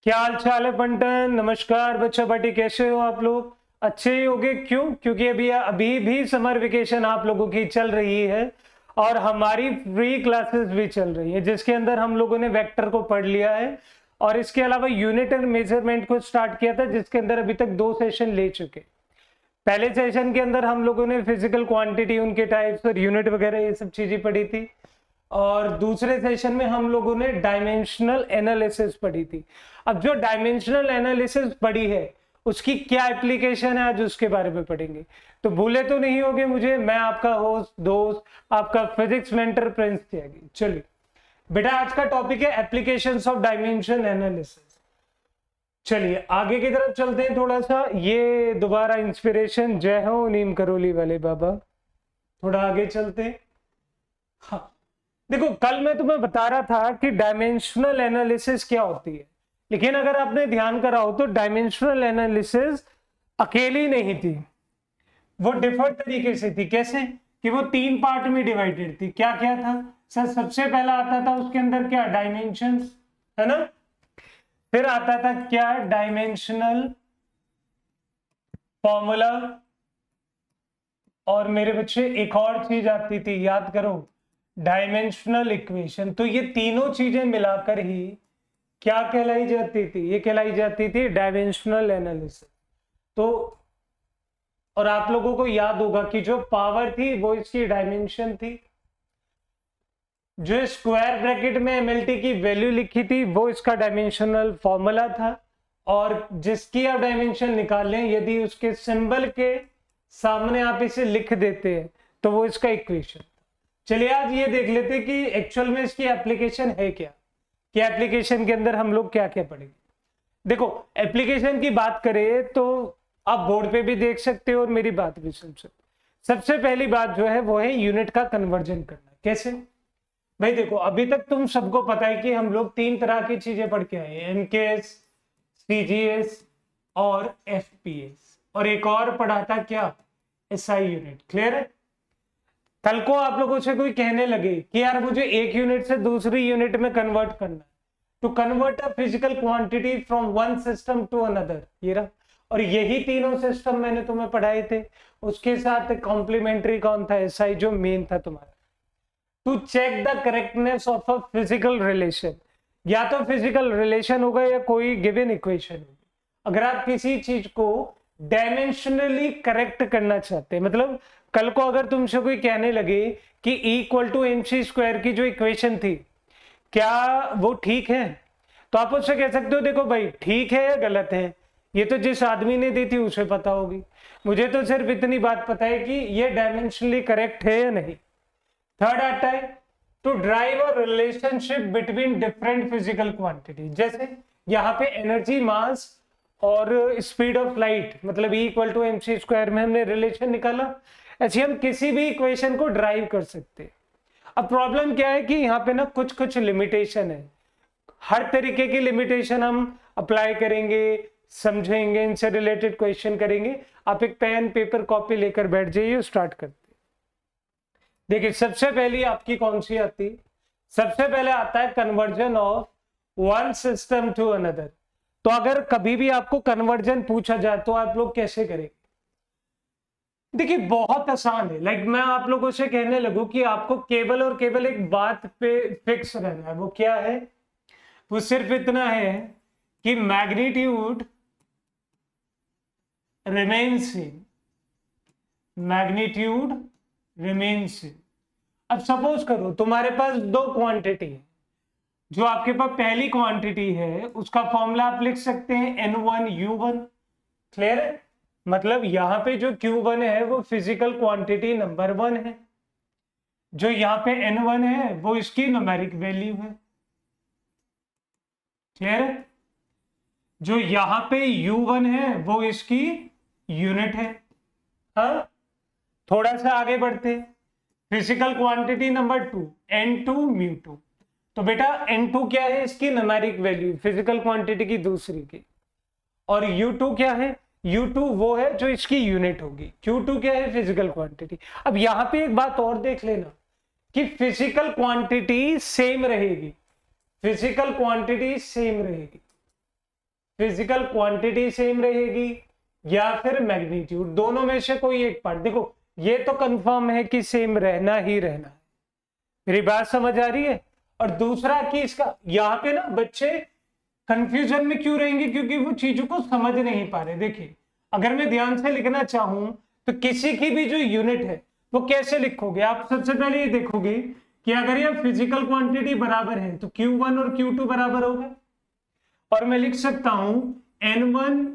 क्या हाल चाल है पंटन? नमस्कार बच्चा पार्टी, कैसे हो आप लोग? अच्छे ही होगे। क्यों? क्योंकि अभी अभी भी समर वेकेशन आप लोगों की चल रही है और हमारी फ्री क्लासेस भी चल रही है, जिसके अंदर हम लोगों ने वेक्टर को पढ़ लिया है और इसके अलावा यूनिट एंड मेजरमेंट को स्टार्ट किया था, जिसके अंदर अभी तक 2 सेशन ले चुके। पहले सेशन के अंदर हम लोगों ने फिजिकल क्वांटिटी, उनके टाइप्स और यूनिट वगैरह ये सब चीजें पढ़ी थी और दूसरे सेशन में हम लोगों ने डायमेंशनल एनालिसिस पढ़ी थी। अब जो डायमेंशनल एनालिसिस पढ़ी है उसकी क्या एप्लीकेशन है, आज उसके बारे में पढ़ेंगे। तो भूले तो नहीं होगे मुझे? मैं आपका होस्ट दोस्त, आपका फिजिक्स मेंटर प्रिंस त्यागी। चलिए बेटा, आज का टॉपिक है एप्लीकेशंस ऑफ डायमेंशन एनालिसिस। चलिए आगे की तरफ चलते हैं थोड़ा सा। ये दोबारा इंस्पिरेशन, जय हो नीम करोली वाले बाबा। थोड़ा आगे चलते हैं। हाँ देखो, कल मैं तुम्हें बता रहा था कि डायमेंशनल एनालिसिस क्या होती है, लेकिन अगर आपने ध्यान करा हो तो डायमेंशनल एनालिसिस अकेली नहीं थी, वो डिफरेंट तरीके से थी। कैसे? कि वो 3 पार्ट में डिवाइडेड थी। क्या क्या था सर? सबसे पहला आता था उसके अंदर क्या, डायमेंशंस, है ना। फिर आता था क्या, डायमेंशनल फॉर्मूला। और मेरे बच्चे एक और चीज आती थी, याद करो, डायमेंशनल इक्वेशन। तो ये तीनों चीजें मिलाकर ही क्या कहलाई जाती थी? ये कहलाई जाती थी डायमेंशनल एनालिसिस। तो और आप लोगों को याद होगा कि जो पावर थी वो इसकी डायमेंशन थी, जो स्क्वायर ब्रैकेट में एमएलटी की वैल्यू लिखी थी वो इसका डायमेंशनल फॉर्मूला था, और जिसकी आप डायमेंशन निकाल लें यदि उसके सिंबल के सामने आप इसे लिख देते हैं तो वो इसका इक्वेशन। चलिए आज ये देख लेते कि एक्चुअल में इसकी एप्लीकेशन है क्या, कि एप्लीकेशन के अंदर हम लोग क्या क्या पढ़ेंगे। देखो, एप्लीकेशन की बात करें तो आप बोर्ड पे भी देख सकते हो और मेरी बात भी सुन सकते हो। सबसे पहली बात जो है वो है यूनिट का कन्वर्जन करना। कैसे भाई? देखो, अभी तक तुम सबको पता है कि हम लोग 3 तरह की चीजें पढ़ के आए हैं, एमकेएस, सीजीएस और एफपीएस, और एक और पढ़ा था क्या, एसआई यूनिट। क्लियर है? कल को आप लोगों से कोई कहने लगे कि यार मुझे एक यूनिट से दूसरी यूनिट में कन्वर्ट करना है, to convert a physical quantity from one system to another, ये रहा। और यही तीनों सिस्टम मैंने तुम्हें पढ़ाए थे। उसके साथ कॉम्प्लीमेंट्री कौन था, एसआई, जो मेन था तुम्हारा। To check the correctness of a physical relation, या तो फिजिकल रिलेशन होगा या कोई गिवन इक्वेशन होगी। अगर आप किसी चीज को डायमेंशनली करेक्ट करना चाहते हैं, मतलब कल को अगर तुमसे कोई कहने लगे कि E equal to MC square की जो इक्वेशन थी क्या वो ठीक है, तो आप उससे कह सकते हो देखो भाई ठीक है या गलत है, ये तो जिस आदमी ने दी थी उसे पता होगी, मुझे तो सिर्फ इतनी बात पता है कि ये डायमेंशनली करेक्ट है या नहीं। थर्ड आता है to drive a relationship between different physical quantity. जैसे यहाँ पे एनर्जी, मास और स्पीड ऑफ लाइट, मतलब E equal to MC square में हमने रिलेशन निकाला, ऐसे हम किसी भी इक्वेशन को ड्राइव कर सकते हैं। अब प्रॉब्लम क्या है कि यहाँ पे ना कुछ कुछ लिमिटेशन है, हर तरीके की लिमिटेशन हम अप्लाई करेंगे, समझेंगे, इनसे रिलेटेड क्वेश्चन करेंगे। आप एक पेन पेपर कॉपी लेकर बैठ जाइए, स्टार्ट करते। देखिए सबसे पहली आपकी कौन सी आती है? सबसे पहले आता है conversion of one system to another. तो अगर कभी भी आपको कन्वर्जन पूछा जाए तो आप लोग कैसे करेंगे? देखिए बहुत आसान है। लाइक मैं आप लोगों से कहने लगूं कि आपको केवल और केवल एक बात पे फिक्स रहना है, वो क्या है? वो सिर्फ इतना है कि magnitude remains same, magnitude remains same. अब सपोज करो तुम्हारे पास 2 क्वांटिटी है, जो आपके पास पहली क्वांटिटी है उसका फॉर्मूला आप लिख सकते हैं N1U1। क्लियर है? मतलब यहां पे जो Q1 है वो फिजिकल क्वांटिटी नंबर 1 है, जो यहाँ पे N1 है वो इसकी न्यूमेरिक वैल्यू है। क्लियर है? जो यहाँ पे U1 है वो इसकी यूनिट है। हाँ, थोड़ा सा आगे बढ़ते, फिजिकल क्वांटिटी नंबर 2 N2 μ2। तो बेटा N2 क्या है? इसकी न्यूमेरिक वैल्यू, फिजिकल क्वांटिटी की दूसरी की। और U2 क्या है? U2 वो है जो इसकी यूनिट होगी। Q2 क्या है? Physical quantity. अब यहां पे एक बात और देख लेना कि फिजिकल क्वांटिटी सेम रहेगी, फिजिकल क्वांटिटी सेम रहेगी। फिजिकल क्वांटिटी सेम रहेगी या फिर मैग्नीट्यूड, दोनों में से कोई एक पार्ट। देखो ये तो कंफर्म है कि सेम रहना ही रहना है, मेरी बात समझ आ रही है। और दूसरा कि इसका यहाँ पे ना बच्चे कंफ्यूजन में क्यों रहेंगे, क्योंकि वो चीजों को समझ नहीं पा रहे। देखिए अगर मैं ध्यान से लिखना चाहूं तो किसी की भी जो यूनिट है वो कैसे लिखोगे आप, सबसे पहले ये देखोगे कि अगर ये फिजिकल क्वांटिटी बराबर है तो Q1 और Q2 बराबर होगा, और मैं लिख सकता हूं N1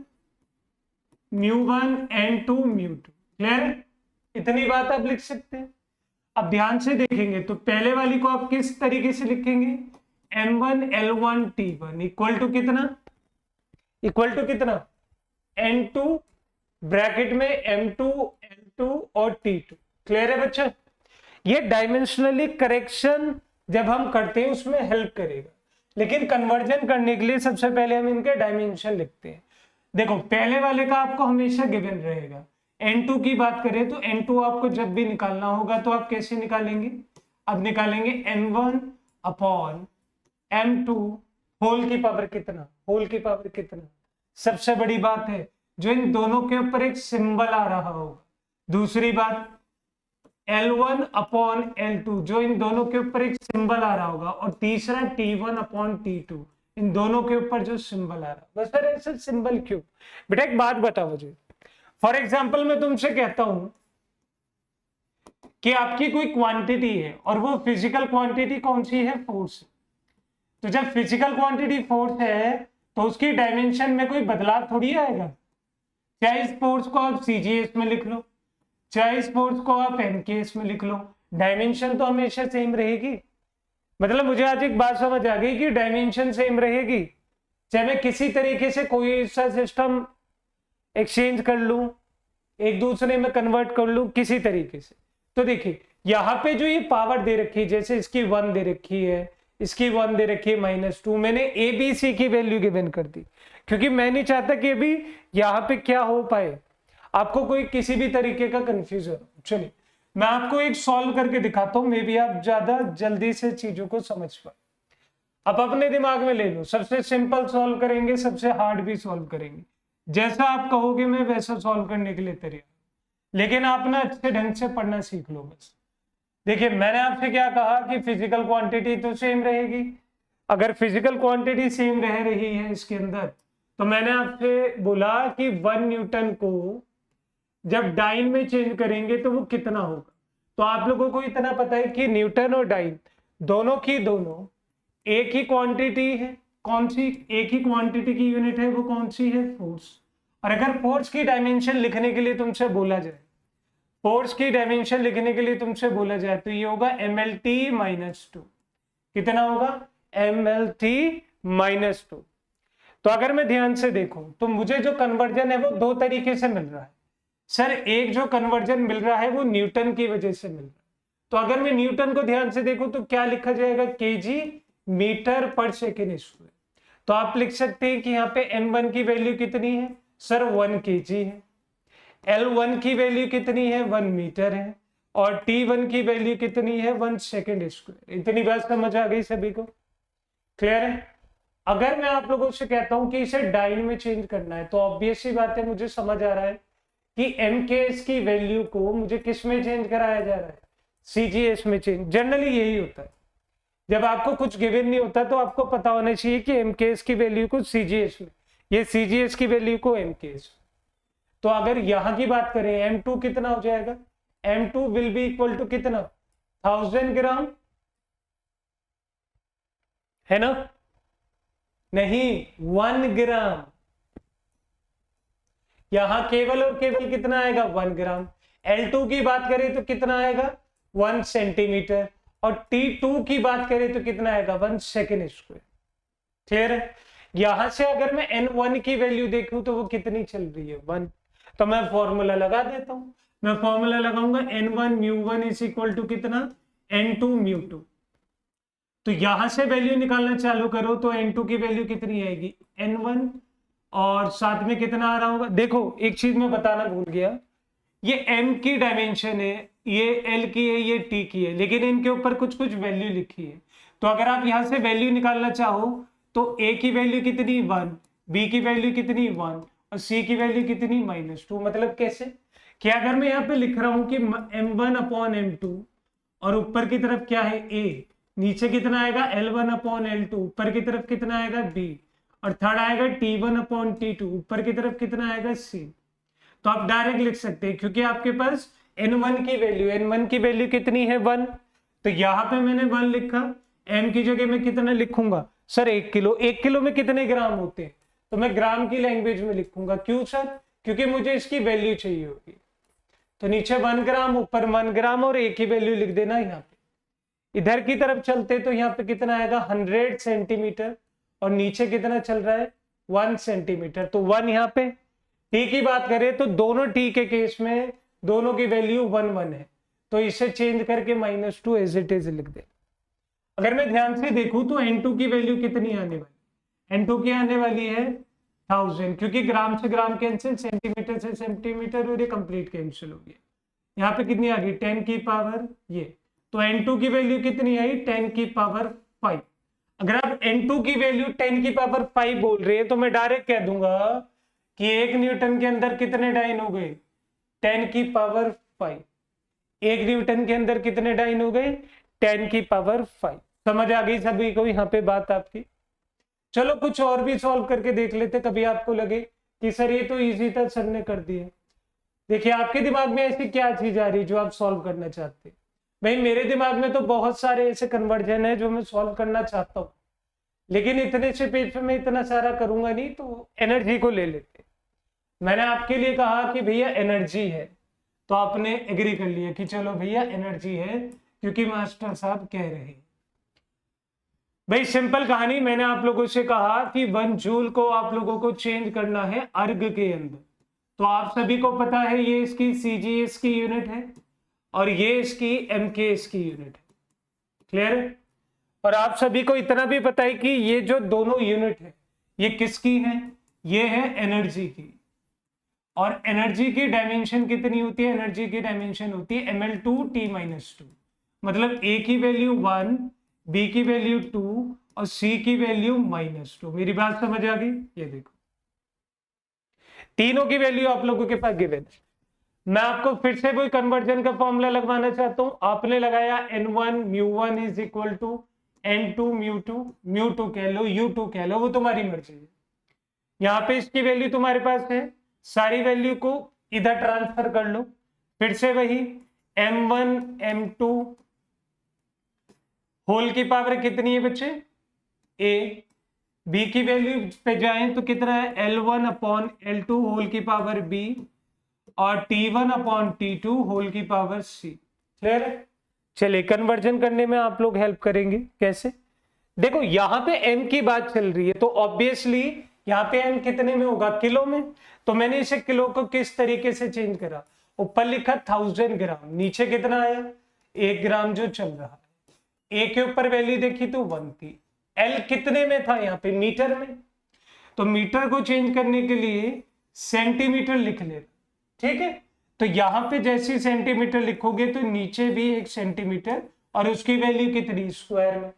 μ1 N2 μ2। क्लियर है, इतनी बात आप लिख सकते हैं। अब ध्यान से देखेंगे तो पहले वाली को आप किस तरीके से लिखेंगे, M1 L1 T1 equal to कितना, इक्वल टू कितना N2 ब्रैकेट में M2 L2 और T2। क्लियर है बच्चा, ये डायमेंशनली करेक्शन जब हम करते हैं उसमें हेल्प करेगा, लेकिन कन्वर्जन करने के लिए सबसे पहले हम इनके डायमेंशन लिखते हैं। देखो पहले वाले का आपको हमेशा गिवन रहेगा। N2 की बात करें तो N2 आपको जब भी निकालना होगा तो आप कैसे निकालेंगे, अब निकालेंगे N1 अपॉन M2 होल की पावर कितना, होल की पावर कितना। सबसे बड़ी बात है जो इन दोनों के ऊपर एक सिंबल आ रहा होगा। दूसरी बात L1 अपॉन L2 जो इन दोनों के ऊपर एक सिंबल आ रहा होगा, और तीसरा T1 अपॉन T2 इन दोनों के ऊपर जो सिंबल आ रहा है। बस सर ऐसे सिंबल क्यों, बेटा एक बात बताओ मुझे। फॉर एग्जाम्पल मैं तुमसे कहता हूं कि आपकी कोई क्वांटिटी है और वो फिजिकल क्वांटिटी कौन सी है, फोर्स। तो जब फिजिकल क्वांटिटी फोर्स है तो उसकी डायमेंशन में कोई बदलाव थोड़ी आएगा। चाहे इस फोर्स को आप CGS में लिख लो, चाहे इस फोर्स को आप MKS में लिख लो, डायमेंशन तो हमेशा सेम रहेगी। मतलब मुझे आज एक बात समझ आ गई कि डायमेंशन सेम रहेगी, चाहे मैं किसी तरीके से कोई सा सिस्टम एक्सचेंज कर लूं, एक दूसरे में कन्वर्ट कर लूं किसी तरीके से। तो देखिए यहाँ पे जो ये पावर दे रखी है, जैसे इसकी 1 दे रखी है, इसकी 1 दे रखी है -2, मैंने ABC की वैल्यू गिवन कर दी, क्योंकि मैं नहीं चाहता कि अभी यहाँ पे क्या हो पाए, आपको कोई किसी भी तरीके का कंफ्यूजन। चलिए मैं आपको एक सॉल्व करके दिखाता हूं, मे बी आप ज्यादा जल्दी से चीजों को समझ पाए। आप अपने दिमाग में ले लो, सबसे सिंपल सॉल्व करेंगे, सबसे हार्ड भी सॉल्व करेंगे, जैसा आप कहोगे मैं वैसा सॉल्व करने के लिए तैयार, लेकिन आप ना अच्छे ढंग से पढ़ना सीख लो बस। देखिए मैंने आपसे क्या कहा कि फिजिकल क्वांटिटी तो सेम रहेगी। अगर फिजिकल क्वांटिटी सेम रह रही है इसके अंदर, तो मैंने आपसे बोला कि 1 न्यूटन को जब डाइन में चेंज करेंगे तो वो कितना होगा। तो आप लोगों को इतना पता है कि न्यूटन और डाइन दोनों की दोनों एक ही क्वांटिटी है। कौन सी एक ही क्वांटिटी की यूनिट है, वो कौन सी है, फोर्स। और अगर फोर्स की डायमेंशन लिखने के लिए तुमसे बोला जाए, फोर्स की डायमेंशन लिखने के लिए तुमसे बोला जाए तो ये होगा MLT -2। कितना होगा, MLT -2। तो अगर मैं ध्यान से देखूं तो मुझे जो कन्वर्जन है वो दो तरीके से मिल रहा है। सर एक जो कन्वर्जन मिल रहा है वो न्यूटन की वजह से मिल रहा है। तो अगर मैं न्यूटन को ध्यान से देखूं तो क्या लिखा जाएगा, kg मीटर पर सेकेंड स्क्वायर। तो आप लिख सकते हैं कि यहाँ पे M1 की वैल्यू कितनी है, सर 1 kg है। L1 की वैल्यू कितनी है, 1 मीटर है। और T1 की वैल्यू कितनी है, 1 सेकेंड स्क्वायर। इतनी बात समझ आ गई सभी को, क्लियर है। अगर मैं आप लोगों से कहता हूं कि इसे डाइन में चेंज करना है, तो ऑब्वियस सी बात है, मुझे समझ आ रहा है कि MKS की वैल्यू को मुझे किस में चेंज कराया जा रहा है, CGS में चेंज। जनरली यही होता है, जब आपको कुछ गिवन नहीं होता तो आपको पता होना चाहिए कि MKS की वैल्यू को CGS में, ये CGS की वैल्यू को MKS। तो अगर यहां की बात करें M2 कितना हो जाएगा, M2 will be equal to कितना, 1000 ग्राम, है ना, नहीं 1 ग्राम। यहां केवल और केवल कितना आएगा, 1 ग्राम। L2 की बात करें तो कितना आएगा, 1 सेंटीमीटर। और T2 की बात करें तो कितना आएगा, 1 सेकेंड स्क्वायर। क्लियर है। यहां से अगर मैं N1 की वैल्यू देखूं तो वो कितनी चल रही है, 1। तो मैं फॉर्मूला लगा देता हूं, मैं फॉर्मूला लगाऊंगा N1 μ1 इज इक्वल टू कितना, N2 μ2। तो यहां से वैल्यू निकालना चालू करो तो N2 की वैल्यू कितनी आएगी, N1, और साथ में कितना आ रहा होगा। देखो एक चीज मैं बताना भूल गया, ये M की डायमेंशन है, ये L की है, ये T की है, लेकिन इनके ऊपर कुछ कुछ वैल्यू लिखी है। तो अगर आप यहां से वैल्यू निकालना चाहो तो A की वैल्यू कितनी, 1, बी की वैल्यू कितनी 1 और सी की वैल्यू कितनी -2। मतलब कैसे कि अगर मैं यहाँ पे लिख रहा हूं कि m1/m2 और ऊपर की तरफ क्या है a, नीचे कितना आएगा L1/L2, ऊपर की तरफ कितना आएगा b, और थर्ड आएगा T1/T2, ऊपर की तरफ कितना आएगा c। तो आप डायरेक्ट लिख सकते हैं क्योंकि आपके पास n1 की वैल्यू कितनी है 1, तो यहां पे मैंने 1 लिखा। m की जगह में कितना लिखूंगा सर 1 किलो। 1 किलो में कितने ग्राम होते हैं, तो मैं ग्राम की लैंग्वेज में लिखूंगा। क्यों सर, क्योंकि मुझे इसकी वैल्यू चाहिए होगी। तो नीचे 1 ग्राम, ऊपर 1 ग्राम और एक ही वैल्यू लिख देना यहाँ पे। इधर की तरफ चलते तो यहाँ पे कितना आएगा 100 सेंटीमीटर और नीचे कितना चल रहा है 1 सेंटीमीटर, तो 1 यहाँ पे। टी की बात करें तो दोनों टी के केस में दोनों की वैल्यू 1 1 है, तो इसे चेंज करके -2 एज इट इज लिख दे। अगर मैं ध्यान से देखूं तो n2 की वैल्यू कितनी आने वाली, n2 की आने वाली है 1000, क्योंकि ग्राम से ग्राम कैंसिल, सेंटीमीटर से सेंटीमीटर, और ये कंप्लीट कैंसिल हो गया। यहाँ पे कितनी आ गई 10 की पावर ये, तो n2 की वैल्यू कितनी आई 10 की पावर 5। अगर आप n2 की वैल्यू 10 की पावर 5 बोल रहे हैं तो मैं डायरेक्ट कह दूंगा कि 1 न्यूटन के अंदर कितने डाइन हो गए 10 की पावर 5। 1 न्यूटन के अंदर कितने डाइन हो गए 10 की पावर 5। समझ आ गई सभी को यहाँ पे बात आपकी। चलो कुछ और भी सॉल्व करके देख लेते, कभी आपको लगे कि सर ये तो इजी था, सर ने कर दिया। देखिए आपके दिमाग में ऐसी क्या चीज आ रही जो आप सॉल्व करना चाहते हैं। भाई मेरे दिमाग में तो बहुत सारे ऐसे कन्वर्जन है जो मैं सॉल्व करना चाहता हूँ, लेकिन इतने से पेज पे मैं इतना सारा करूंगा नहीं, तो एनर्जी को ले लेते। मैंने आपके लिए कहा कि भैया एनर्जी है, तो आपने एग्री कर लिया कि चलो भैया एनर्जी है क्योंकि मास्टर साहब कह रहे हैं। भाई सिंपल कहानी, मैंने आप लोगों से कहा कि 1 जूल को आप लोगों को चेंज करना है अर्ग के अंदर, तो आप सभी को पता है ये इसकी सीजीएस की यूनिट है और ये इसकी एमकेएस की यूनिट है। क्लियर है? और आप सभी को इतना भी पता है कि ये जो दोनों यूनिट है ये किसकी है, ये है एनर्जी की। और एनर्जी की डायमेंशन कितनी होती है, एनर्जी की डायमेंशन होती है ml2t-2। मतलब ए की वैल्यू 1, बी की वैल्यू 2 और सी की वैल्यू -2। मेरी बात समझ आ गई? ये देखो तीनों की वैल्यू आप लोगों के पास गिवन है। मैं आपको फिर से कोई कन्वर्जन का फॉर्मूला लगवाना चाहता हूं। आपने लगाया n1 μ1 is equal to n2 μ2 कह लो, u2 कह लो, वो तुम्हारी मर्जी है। यहाँ पे इसकी वैल्यू तुम्हारे पास है, सारी वैल्यू को इधर ट्रांसफर कर लो। फिर से वही m1 m2 होल की पावर कितनी है बच्चे a, b की वैल्यू पे जाएं तो कितना है L1/L2 होल की पावर b और T1/T2 होल की पावर c। क्लियर है? चलिए कन्वर्जन करने में आप लोग हेल्प करेंगे कैसे। देखो यहाँ पे m की बात चल रही है तो ऑब्वियसली यहाँ पे m कितने में होगा किलो में, तो मैंने इसे किलो को किस तरीके से चेंज करा, ऊपर लिखा 1000 ग्राम, नीचे कितना आया 1 ग्राम जो चल रहा है। ए के ऊपर वैल्यू देखी तो 1 थी, एल कितने में था यहाँ पे मीटर में, तो मीटर को चेंज करने के लिए सेंटीमीटर लिख ले। ठीक है, तो यहाँ पे जैसे सेंटीमीटर लिखोगे तो नीचे भी 1 सेंटीमीटर और उसकी वैल्यू कितनी स्क्वायर में।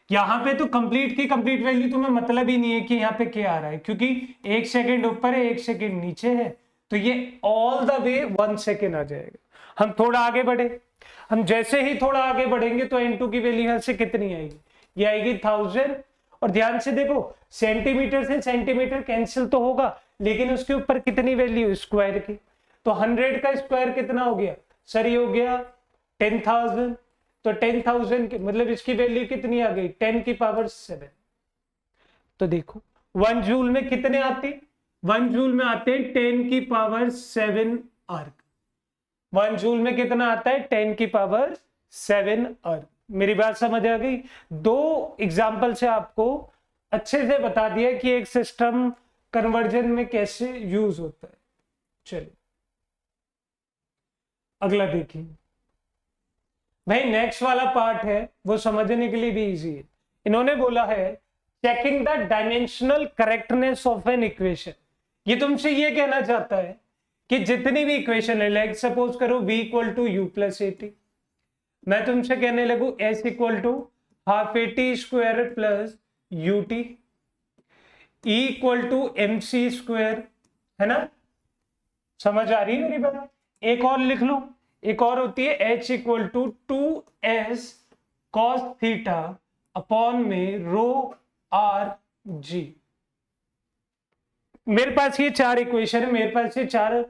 यहाँ पे तो कंप्लीट की कंप्लीट वैल्यू तुम्हें मतलब ही नहीं है कि यहाँ पे क्या आ रहा है, क्योंकि 1 सेकेंड ऊपर है 1 सेकेंड नीचे है, तो ये ऑल द वे 1 सेकेंड आ जाएगा। हम थोड़ा आगे बढ़े, हम जैसे ही थोड़ा आगे बढ़ेंगे तो n2 की वैल्यू यहाँ से कितनी आएगी, ये आएगी 1000। और ध्यान से देखो सेंटीमीटर से सेंटीमीटर कैंसिल तो होगा, लेकिन उसके ऊपर कितनी वैल्यू स्क्वायर की, तो 100 का स्क्वायर कितना हो गया सर, ये हो गया 10,000। तो 10,000 की मतलब इसकी वैल्यू कितनी आ गई 10 की पावर 7। तो देखो 1 जूल में कितने आते, 1 जूल में आते हैं 10 की पावर 7 अर्ग। 1 जूल में कितना आता है 10 की पावर 7 अर्ग। मेरी बात समझ आ गई? दो एग्जाम्पल से आपको अच्छे से बता दिया कि एक सिस्टम कन्वर्जन में कैसे यूज होता है। चलिए अगला देखिए भाई, नेक्स्ट वाला पार्ट है वो समझने के लिए भी इजी है। इन्होंने बोला है checking the dimensional correctness of an equation. ये तुमसे ये कहना चाहता है कि जितनी भी इक्वेशन है, लाइक सपोज करो v equal to u plus a t, मैं तुमसे कहने लगू s equal to half a t square plus u t, E equal to m c square, है ना, समझ आ रही है मेरी बात। एक और लिख लो, एक और होती है H equal to 2s cos theta upon में रो आर जी। मेरे पास ये चार इक्वेशन है, मेरे पास ये चार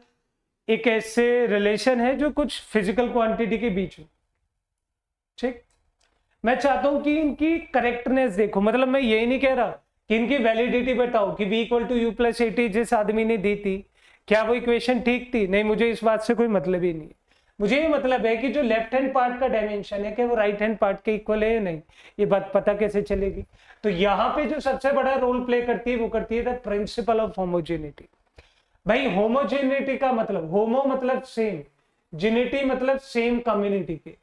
एक ऐसे रिलेशन है जो कुछ फिजिकल क्वांटिटी के बीच में, ठीक। मैं चाहता हूं कि इनकी करेक्टनेस देखो, मतलब मैं यही नहीं कह रहा कि इनकी वैलिडिटी बताओ कि v equal to u plus a t जिस आदमी ने दी थी, क्या वो इक्वेशन ठीक थी? नहीं, मुझे इस बात से कोई मतलब ही नहीं है। मुझे ये मतलब है कि जो लेफ्ट हैंड पार्ट का डायमेंशन है, क्या वो राइट हैंड पार्ट के इक्वल है या नहीं, ये बात पता कैसे चलेगी? तो यहाँ पे जो सबसे बड़ा रोल प्ले करती है वो करती है द प्रिंसिपल ऑफ होमोजेनिटी। भाई होमोजेनिटी का मतलब, होमो मतलब सेम, जेनिटी मतलब सेम कम्युनिटी के,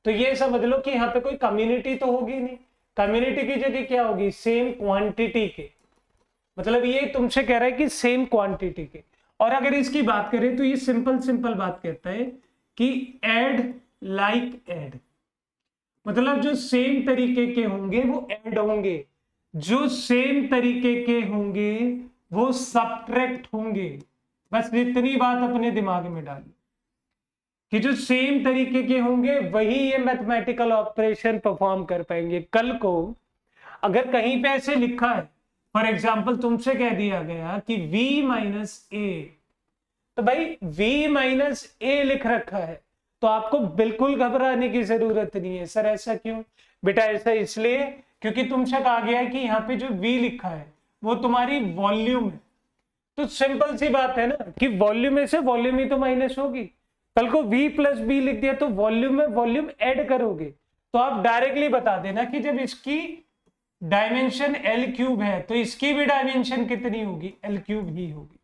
तो ये समझ लो कि यहाँ पे कोई कम्युनिटी तो होगी नहीं, कम्युनिटी की जगह क्या होगी, सेम क्वांटिटी के, मतलब ये तुमसे कह रहा है कि सेम क्वांटिटी के। और अगर इसकी बात करें तो ये सिंपल सिंपल बात कहता है कि ऐड लाइक ऐड, मतलब जो सेम तरीके के होंगे वो ऐड होंगे, जो सेम तरीके के होंगे वो सब्ट्रैक्ट होंगे। बस इतनी बात अपने दिमाग में डालिए कि जो सेम तरीके के होंगे वही ये मैथमेटिकल ऑपरेशन परफॉर्म कर पाएंगे। कल को अगर कहीं पे ऐसे लिखा है, फॉर एग्जाम्पल तुमसे कह दिया गया कि v माइनस ए, तो भाई v माइनस ए लिख रखा है तो आपको बिल्कुल घबराने की जरूरत नहीं है। सर ऐसा क्यों? बेटा ऐसा इसलिए क्योंकि तुमसे कहा गया है कि यहाँ पे जो v लिखा है वो तुम्हारी वॉल्यूम है, तो सिंपल सी बात है ना कि वॉल्यूम में से वॉल्यूम ही तो माइनस होगी। कल को v प्लस बी लिख दिया तो वॉल्यूम में वॉल्यूम ऐड करोगे, तो आप डायरेक्टली बता देना कि जब इसकी डायमेंशन एल क्यूब है तो इसकी भी डायमेंशन कितनी होगी, एल क्यूब ही होगी।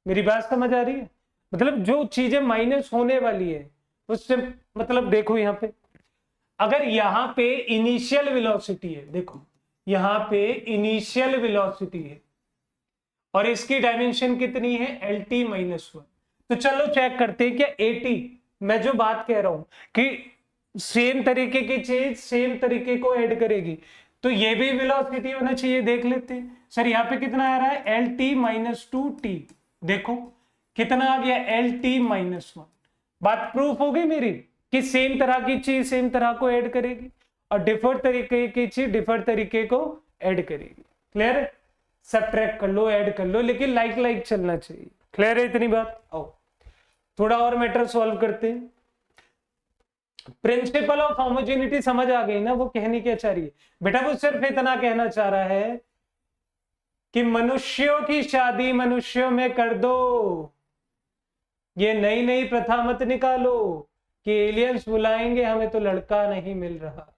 मेरी बात समझ आ रही है? मतलब जो चीजें माइनस होने वाली है उससे, मतलब देखो यहाँ पे अगर यहाँ पे इनिशियल वेलोसिटी है, देखो यहाँ पे इनिशियल वेलोसिटी है और इसकी डायमेंशन कितनी है, एल टी माइनस वन, तो चलो चेक करते हैं क्या एटी, मैं जो बात कह रहा हूं कि सेम तरीके की चीज सेम तरीके को ऐड करेगी, तो ये भी वेलोसिटी होना चाहिए। देख लेते हैं सर यहाँ पे कितना आ रहा है, L T minus two T, देखो कितना आ गया, एल टी माइनस वन। बात प्रूफ हो गई मेरी कि सेम तरह की चीज सेम तरह को ऐड करेगी और डिफर तरीके की चीज डिफर तरीके को ऐड करेगी। क्लियर है? सब्ट्रैक्ट कर लो, ऐड कर लो, लेकिन लाइक लाइक चलना चाहिए। क्लियर है इतनी बात? आओ थोड़ा और मैटर सॉल्व करते हैं। प्रिंसिपल ऑफ होमोजेनिटी समझ आ गई ना? वो कहनी क्या चाह रही है बेटा? वो सिर्फ इतना कहना चाह रहा है कि मनुष्यों की शादी मनुष्यों में कर दो, ये नई नई प्रथा मत निकालो कि एलियंस बुलाएंगे हमें तो लड़का नहीं मिल रहा।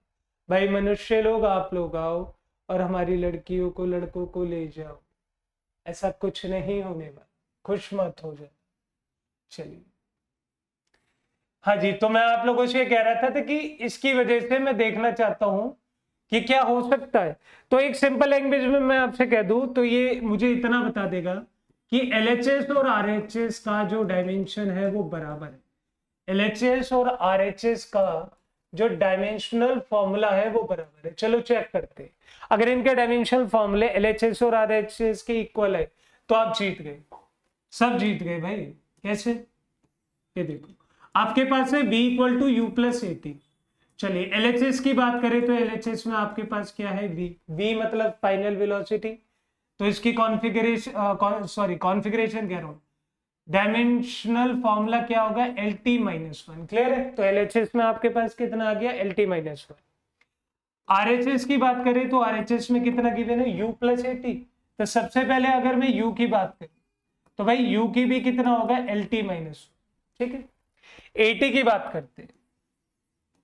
भाई मनुष्य लोग आप लोग आओ और हमारी लड़कियों को लड़कों को ले जाओ, ऐसा कुछ नहीं होने वाला, खुश मत हो जाए। चलिए हाँ जी, तो मैं आप लोगों से कह रहा था कि इसकी वजह से मैं देखना चाहता हूं कि क्या हो सकता है। तो एक सिंपल लैंग्वेज में मैं आपसे कह दूं तो ये मुझे इतना बता देगा कि LHS और RHS का जो डायमेंशन है वो बराबर है। LHS और RHS का जो डायमेंशनल फॉर्मूला है वो बराबर है। चलो चेक करते हैं, अगर इनके डायमेंशनल फॉर्मूले LHS और RHS के इक्वल है तो आप जीत गए, सब जीत गए भाई। कैसे? ये देखो आपके पास है v equal to u plus a t. चलिए LHS की बात करें तो LHS में आपके पास क्या है, v मतलब फाइनल वेलोसिटी, तो इसकी कॉन्फ़िगरेशन कह रहा हूं, डायमेंशनल फॉर्मूला क्या होगा, L T minus one. Clear है? तो LHS में आपके पास कितना आ गया, L T minus one. RHS की बात करें तो RHS में कितना गिवन है, u प्लस ए टी। तो सबसे पहले अगर मैं u की बात करूं तो भाई u की भी कितना होगा, एल टी माइनस, ठीक है। AT की बात करते हैं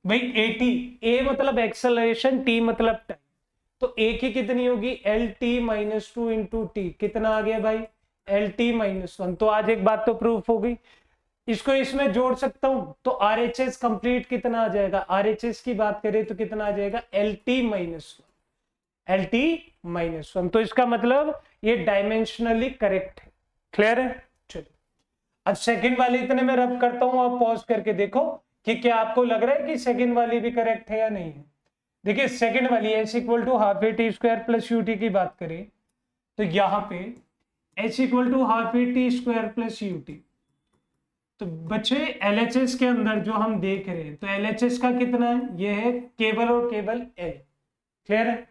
भाई, AT, A मतलब एक्सेलरेशन, T मतलब टाइम, तो A की कितनी होगी, L T minus two into T, कितना आ गया भाई, एल टी माइनस वन। तो आज एक बात तो प्रूफ हो गई, इसको इसमें जोड़ सकता हूं तो RHS कंप्लीट कितना आ जाएगा, RHS की बात करें तो कितना आ जाएगा, L T minus one, L T minus one. तो इसका मतलब ये डायमेंशनली करेक्ट है। क्लियर है? चलिए अब सेकंड वाले इतने में रब करता हूं, आप पॉज करके देखो कि क्या आपको लग रहा है कि सेकंड वाली भी करेक्ट है या नहीं है। देखिए सेकंड वाली s equal to half a t square plus u t की बात करें तो यहां पे h equal to half a t square plus u t. तो बच्चे LHS के अंदर जो हम देख रहे हैं, तो LHS का कितना है, ये है केवल और केवल L। क्लियर है।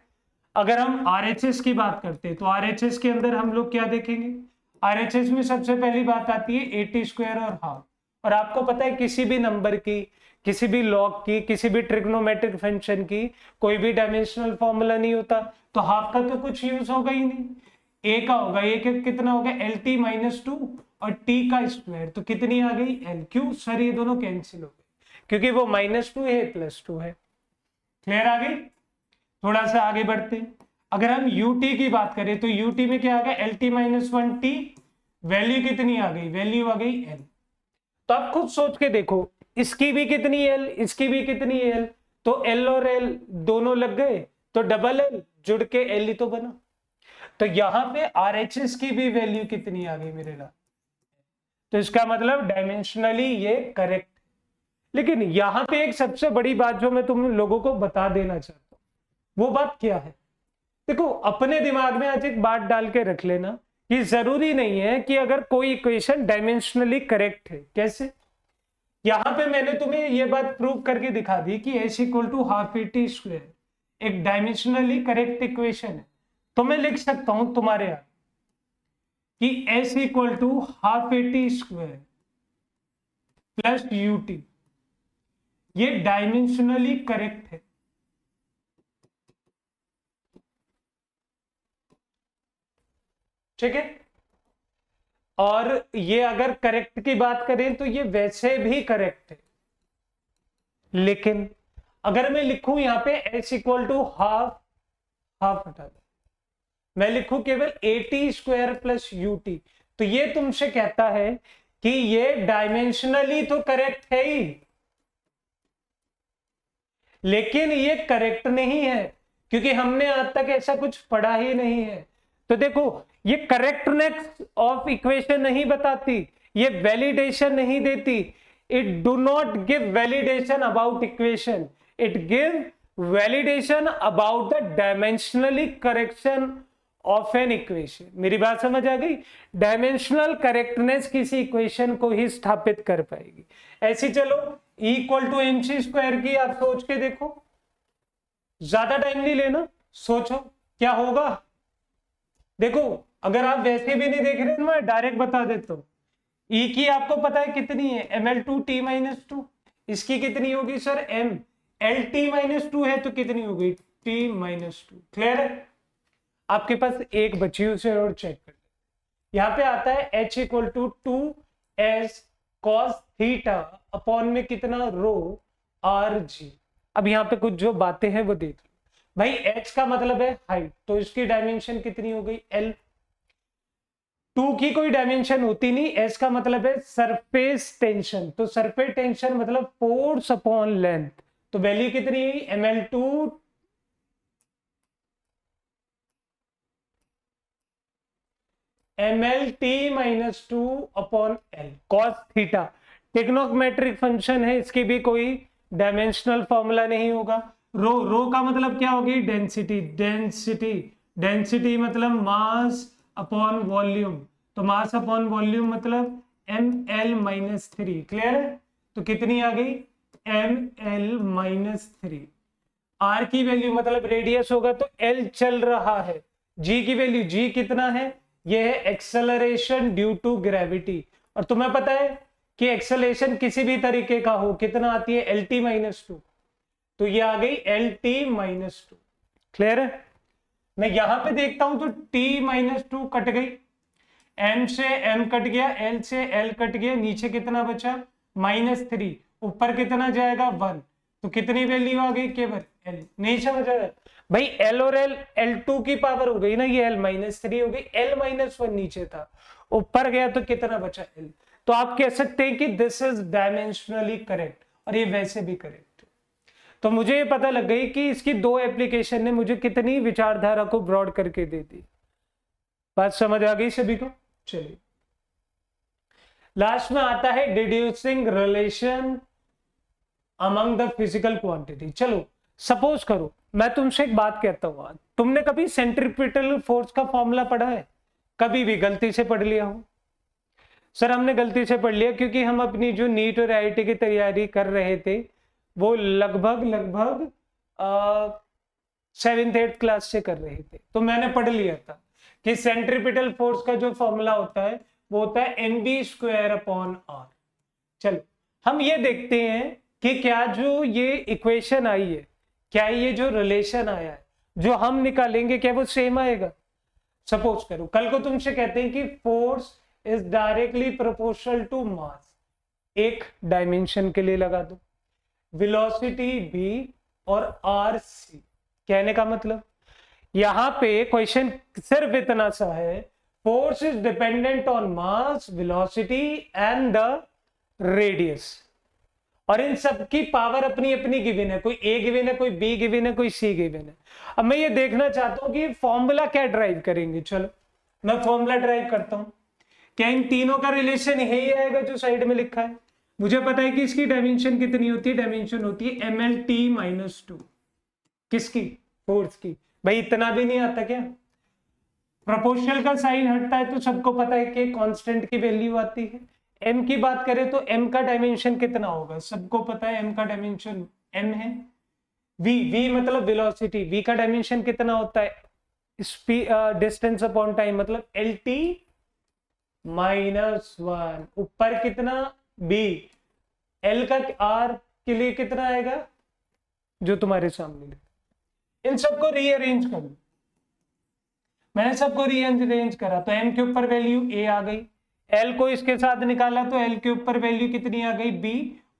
अगर हम RHS की बात करते हैं तो RHS के अंदर हम लोग क्या देखेंगे, RHS में सबसे पहली बात आती है ए टी स्क्वायर और हाफ। और आपको पता है किसी भी नंबर की, किसी भी लॉग की, किसी भी ट्रिग्नोमेट्रिक फंक्शन की कोई भी डायमेंशनल फॉर्मूला नहीं होता, तो हाफ का तो कुछ यूज होगा ही नहीं। ए का होगा, ए के कितना होगा एल टी माइनस टू, और टी का स्क्वायर, तो कितनी आ गई एल। क्यों सर, ये दोनों कैंसिल हो गए क्योंकि वो -2 है +2 है। क्लियर आ गई। थोड़ा सा आगे बढ़ते हैं। अगर हम ut की बात करें तो ut में क्या आ गया, L T minus one T, value कितनी आ गई, वैल्यू आ गई एल। तो आप खुद सोच के देखो, इसकी भी कितनी एल, इसकी भी कितनी एल, तो एल और एल दोनों लग गए तो डबल एल जुड़ के एल ही तो बना। तो यहां पे RHS की भी वैल्यू कितनी आ गई मेरे लाल, तो इसका मतलब डायमेंशनली ये करेक्ट। लेकिन यहां पे एक सबसे बड़ी बात जो मैं तुम लोगों को बता देना चाहता हूं, वो बात क्या है, देखो अपने दिमाग में आज एक बात डाल के रख लेना कि जरूरी नहीं है कि अगर कोई इक्वेशन डायमेंशनली करेक्ट है। कैसे, यहां पे मैंने तुम्हें यह बात प्रूव करके दिखा दी कि h equal to half a t square एक डायमेंशनली करेक्ट इक्वेशन है। तो मैं लिख सकता हूं तुम्हारे यहां कि s equal to half a t square plus u t, ये डायमेंशनली करेक्ट है। ठीक है, और ये अगर करेक्ट की बात करें तो ये वैसे भी करेक्ट है। लेकिन अगर मैं लिखूं यहां पे h equal to half, half हटा दो, मैं लिखूं केवल a t square plus u t, तो ये तुमसे कहता है कि ये डायमेंशनली तो करेक्ट है ही, लेकिन ये करेक्ट नहीं है क्योंकि हमने आज तक ऐसा कुछ पढ़ा ही नहीं है। तो देखो, ये करेक्टनेस ऑफ इक्वेशन नहीं बताती, ये वैलिडेशन नहीं देती। It do not give validation about equation, it give validation about the dimensionally correction of an equation. मेरी बात समझ आ गई। डायमेंशनल करेक्टनेस किसी इक्वेशन को ही स्थापित कर पाएगी। ऐसी चलो E equal to m c square की आप सोच के देखो, ज्यादा टाइम नहीं लेना, सोचो क्या होगा। देखो अगर आप वैसे भी नहीं देख रहे तो मैं डायरेक्ट बता देता हूं। E की आपको पता है कितनी है, ml2t माइनस टू, इसकी कितनी होगी sir m, lt minus two है तो कितनी होगी t माइनस टू। क्लियर है। आपके पास एक बची उसे और चेक कर ले। यहां पे आता है h equal to 2s cos theta upon में कितना रो आर जी। अब यहाँ पे कुछ जो बातें हैं वो देख लो भाई। h का मतलब है हाइट, तो इसकी डायमेंशन कितनी हो गई l। 2 की कोई डायमेंशन होती नहीं, s का मतलब है सरफेस टेंशन, तो सरफेस टेंशन मतलब फोर्स अपॉन लेंथ, तो वैल्यू कितनी है ml2 mlt minus two upon L cos theta. Trigonometric function है, इसकी भी कोई डायमेंशनल फॉर्मूला नहीं होगा। रो का मतलब क्या होगी, डेंसिटी, डेंसिटी मतलब मास अपॉन वॉल्यूम, तो मास अपॉन वॉल्यूम मतलब ml माइनस थ्री। क्लियर है। तो कितनी आ गई ml माइनस थ्री। r की वैल्यू मतलब रेडियस होगा तो l चल रहा है। g की वैल्यू, g कितना है, ये है एक्सेलरेशन ड्यू टू ग्रेविटी। और तुम्हें पता है कि एक्सेलरेशन किसी भी तरीके का हो कितना आती है lt माइनस टू, तो ये आ गई lt माइनस टू। क्लियर है। मैं यहां पे देखता हूं तो t माइनस टू कट गई, m से m कट गया, l से l कट गया, नीचे कितना बचा माइनस थ्री, ऊपर कितना जाएगा 1, तो कितनी वैल्यू आ गई केवल l। नहीं समझ आया भाई, l और l l2 की पावर हो गई ना, ये l माइनस थ्री हो गई, l माइनस वन नीचे था, ऊपर गया तो कितना बचा l। तो आप कह सकते हैं कि दिस इज डायमेंशनली करेक्ट, और ये वैसे भी करेक्ट है। तो मुझे ये पता लग गई कि इसकी दो एप्लीकेशन ने मुझे कितनी विचारधारा को ब्रॉड करके दे दी। बात समझ आ गई सभी को। चलिए लास्ट में आता है deducing relation among the physical quantity. चलो सपोज करो मैं तुमसे एक बात कहता हूँ, तुमने कभी सेंट्रीपिटल फोर्स का फॉर्मूला पढ़ा है? कभी भी गलती से पढ़ लिया हो? सर हमने गलती से पढ़ लिया क्योंकि हम अपनी जो नीट और आईआईटी की तैयारी कर रहे थे वो लगभग 7th-8th क्लास से कर रहे थे, तो मैंने पढ़ लिया था कि सेंट्रीपिटल फोर्स का जो फॉर्मूला होता है वो होता है mv²/r। चलो हम ये देखते हैं कि क्या जो ये इक्वेशन आई है, क्या ये जो रिलेशन आया है जो हम निकालेंगे क्या वो सेम आएगा? सपोज करो कल को तुमसे कहते हैं कि force is directly proportional to mass, एक डायमेंशन के लिए लगा दो, वेलोसिटी v और r c। कहने का मतलब यहां पे क्वेश्चन सिर्फ इतना सा है, force is dependent on mass, velocity and the radius, और इन सब की पावर अपनी अपनी गिवन है, कोई ए गिवन है, कोई बी गिवन है, कोई सी गिवन है। अब मैं ये देखना चाहता हूं कि फॉर्मूला क्या ड्राइव करेंगे। चलो मैं फॉर्मूला ड्राइव करता हूं। क्या इन तीनों का रिलेशन यही आएगा जो साइड में लिखा है? मुझे पता है कि इसकी डायमेंशन कितनी होती है, डायमेंशन होती है mlt-2। किसकी? फोर्स की। भाई इतना भी नहीं आता क्या? प्रोपोर्शनल का साइन हटता है तो सबको पता है कि कांस्टेंट की वैल्यू आती है। m की बात करें तो m का डायमेंशन कितना होगा? सबको पता है m का डायमेंशन m है। v मतलब वेलोसिटी, v का डायमेंशन कितना होता है? स्पीड, डिस्टेंस अपॉन टाइम, मतलब lt -1। ऊपर कितना? b। l का r के लिए कितना आएगा जो तुम्हारे सामने? इन सबको रीअरेंज कर लो। मैंने सबको रीअरेंज करा तो m के ऊपर वैल्यू a आ गई, l को इसके साथ निकाला तो l के ऊपर वैल्यू कितनी आ गई? b,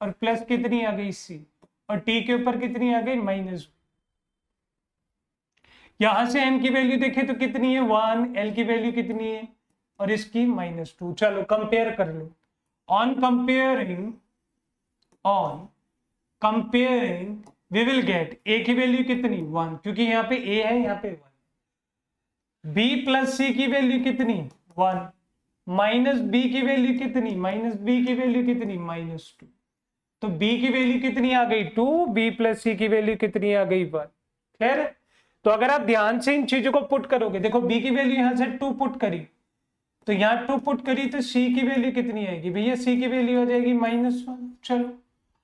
और प्लस कितनी आ गई? c, और t के ऊपर कितनी आ गई? -1। यहां से m की वैल्यू देखे तो कितनी है? 1। l की वैल्यू कितनी है? और इसकी -2। चलो कंपेयर कर लो। On comparing we will get a की वैल्यू कितनी? 1, क्योंकि यहाँ पे a है, यहाँ पे 1। b प्लस c की वैल्यू कितनी? 1। माइनस b की वैल्यू कितनी? -b की वैल्यू कितनी? -2। तो b की वैल्यू कितनी आ गई? 2। b प्लस c की वैल्यू कितनी आ गई? 1। खैर, तो अगर आप ध्यान से इन चीजों को पुट करोगे, देखो b की वैल्यू यहां से 2 पुट करी, तो यहाँ 2 पुट करी तो c की वैल्यू कितनी आएगी? भैया c की वैल्यू आ जाएगी -1। चलो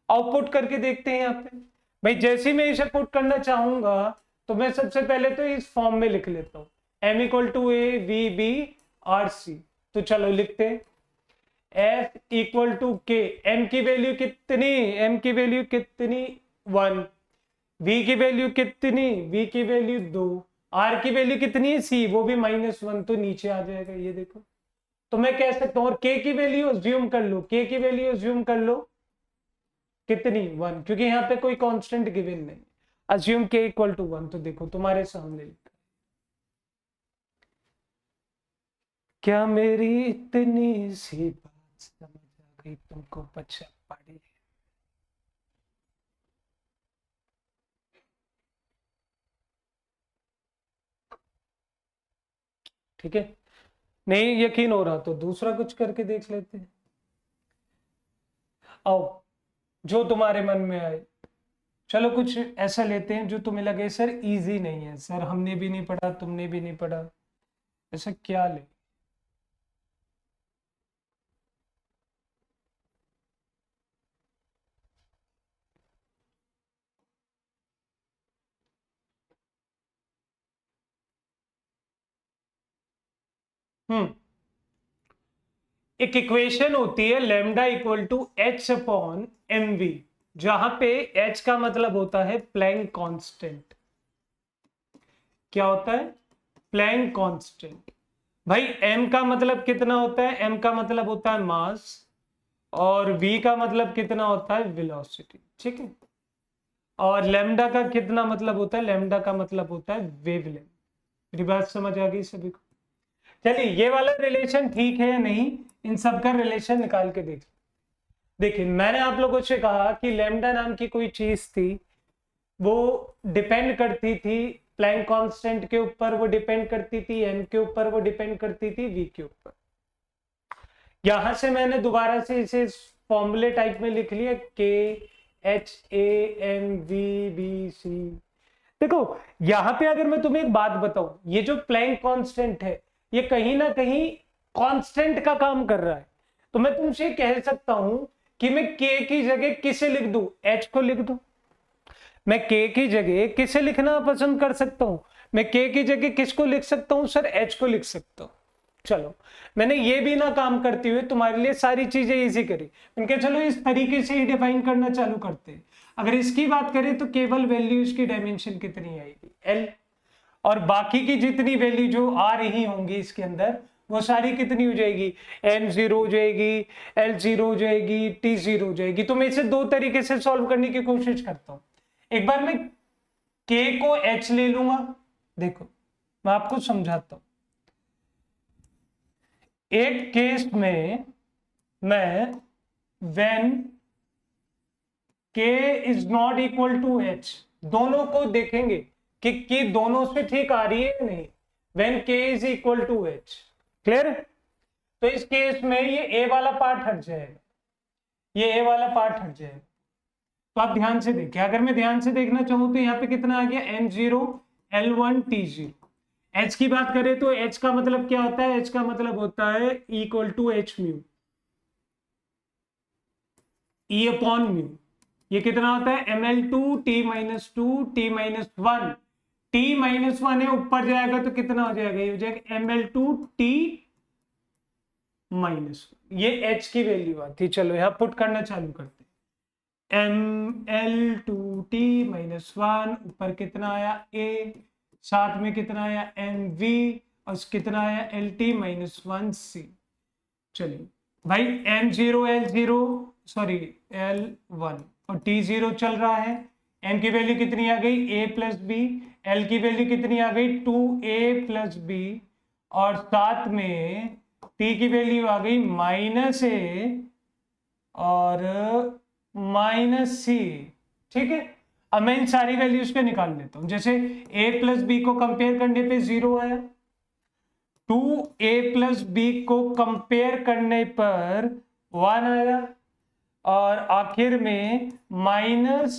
आउटपुट करके देखते हैं यहाँ पे। भाई जैसे मैं इसे पुट करना चाहूंगा तो मैं सबसे पहले तो इस फॉर्म में लिख लेता हूँ, m = a v b r c। तो चलो लिखते हैं F = K। m की वैल्यू कितनी? m की वैल्यू कितनी? 1। v की वैल्यू कितनी? v की वैल्यू 2। r की वैल्यू कितनी है? c, वो भी -1, तो नीचे आ जाएगा, ये देखो। तो मैं कह सकता हूँ, और k की वैल्यू अज्यूम कर लो, k की वैल्यू अज्यूम कर लो कितनी? 1, क्योंकि यहाँ पे कोई कांस्टेंट गिवन नहीं। अज्यूम k = 1, तो देखो तुम्हारे सामने लिखा। क्या मेरी इतनी सी बात समझ आ गई तुमको? बच्चा पाड़ी। ठीक है, नहीं यकीन हो रहा तो दूसरा कुछ करके देख लेते हैं। आओ, जो तुम्हारे मन में आए। चलो कुछ ऐसा लेते हैं जो तुम्हें लगे सर इजी नहीं है, सर हमने भी नहीं पढ़ा, तुमने भी नहीं पढ़ा, ऐसा क्या ले? एक इक्वेशन होती है लैम्डा = h/mv, जहां पे h का मतलब होता है प्लैंक कांस्टेंट। क्या होता है? Planck constant. भाई m का मतलब कितना होता है? m का मतलब होता है मास, और v का मतलब कितना होता है? वेलोसिटी। ठीक है, और लैम्डा का कितना मतलब होता है? लैम्डा का मतलब होता है वेवलेंथ। मेरी बात समझ आ गई सभी को? चलिए ये वाला रिलेशन ठीक है या नहीं, इन सब का रिलेशन निकाल के देख। देखिए मैंने आप लोगों से कहा कि लैम्डा नाम की कोई चीज थी, वो डिपेंड करती थी प्लैंक कांस्टेंट के ऊपर, वो डिपेंड करती थी m के ऊपर, वो डिपेंड करती थी v के ऊपर। यहां से मैंने दोबारा से इसे फॉर्मूले टाइप में लिख लिया, k h a m v b c। देखो यहां पे अगर मैं तुम्हें एक बात बताऊं, ये जो प्लैंक कांस्टेंट है ये कहीं ना कहीं कांस्टेंट का काम कर रहा है। तो मैं तुमसे कह सकता हूं कि मैं k की जगह किसे लिख दूं, h को लिख दूं। मैं k की जगह किसे लिखना पसंद कर सकता हूं, मैं k की जगह किसको लिख सकता हूं सर, h को लिख सकता हूं। चलो मैंने ये भी ना काम करते हुए तुम्हारे लिए सारी चीजें इजी करी, मैंने कहा चलो इस तरीके से ही डिफाइन करना चालू करते हैं। अगर इसकी बात करें तो केवल वैल्यू इसकी डायमेंशन कितनी आएगी, l, और बाकी की जितनी वैल्यू जो आ रही होंगी इसके अंदर वो सारी कितनी हो जाएगी, m0 हो जाएगी, l0 हो जाएगी, t0 हो जाएगी। तो मैं इसे दो तरीके से सॉल्व करने की कोशिश करता हूं। एक बार मैं k को h ले लूंगा, देखो मैं आपको समझाता हूं। एक केस में मैं when k is not equal to h, दोनों को देखेंगे कि दोनों से ठीक आ रही है या नहीं, when k is equal to h, clear है? तो इस केस में ये a वाला पार्ट हट जाएगा, ये a वाला पार्ट हट जाएगा। तो आप ध्यान से देखिए, अगर मैं ध्यान से देखना चाहूं तो यहाँ पे कितना आ गया, m0 l1 t0। h की बात करें तो h का मतलब क्या होता है, h का मतलब होता है equal to h mu, e upon mu. ये कितना होता है ml2 t minus 2 t minus 1, t minus 1 है ऊपर जाएगा तो कितना हो जाएगा, ये हो जाएगा ml2 t माइनस, ये h की वैल्यू आती है। चलो यहाँ पुट करना चालू करते हैं, ml2t माइनस 1 ऊपर कितना आया a, साथ में कितना आया mv और कितना आया lt माइनस 1c। चलिए भाई m0 l0 सॉरी l1 और t0 चल रहा है, m की वैल्यू कितनी आ गई a प्लस बी, l की वैल्यू कितनी आ गई 2a प्लस बी, और साथ में t की वैल्यू आ गई माइनस a और माइनस सी। ठीक है, अब मैं इन सारी वैल्यूज पे निकाल लेता हूं। जैसे a प्लस बी को कंपेयर करने पे 0 आया, 2a प्लस बी को कंपेयर करने पर 1 आया, और आखिर में माइनस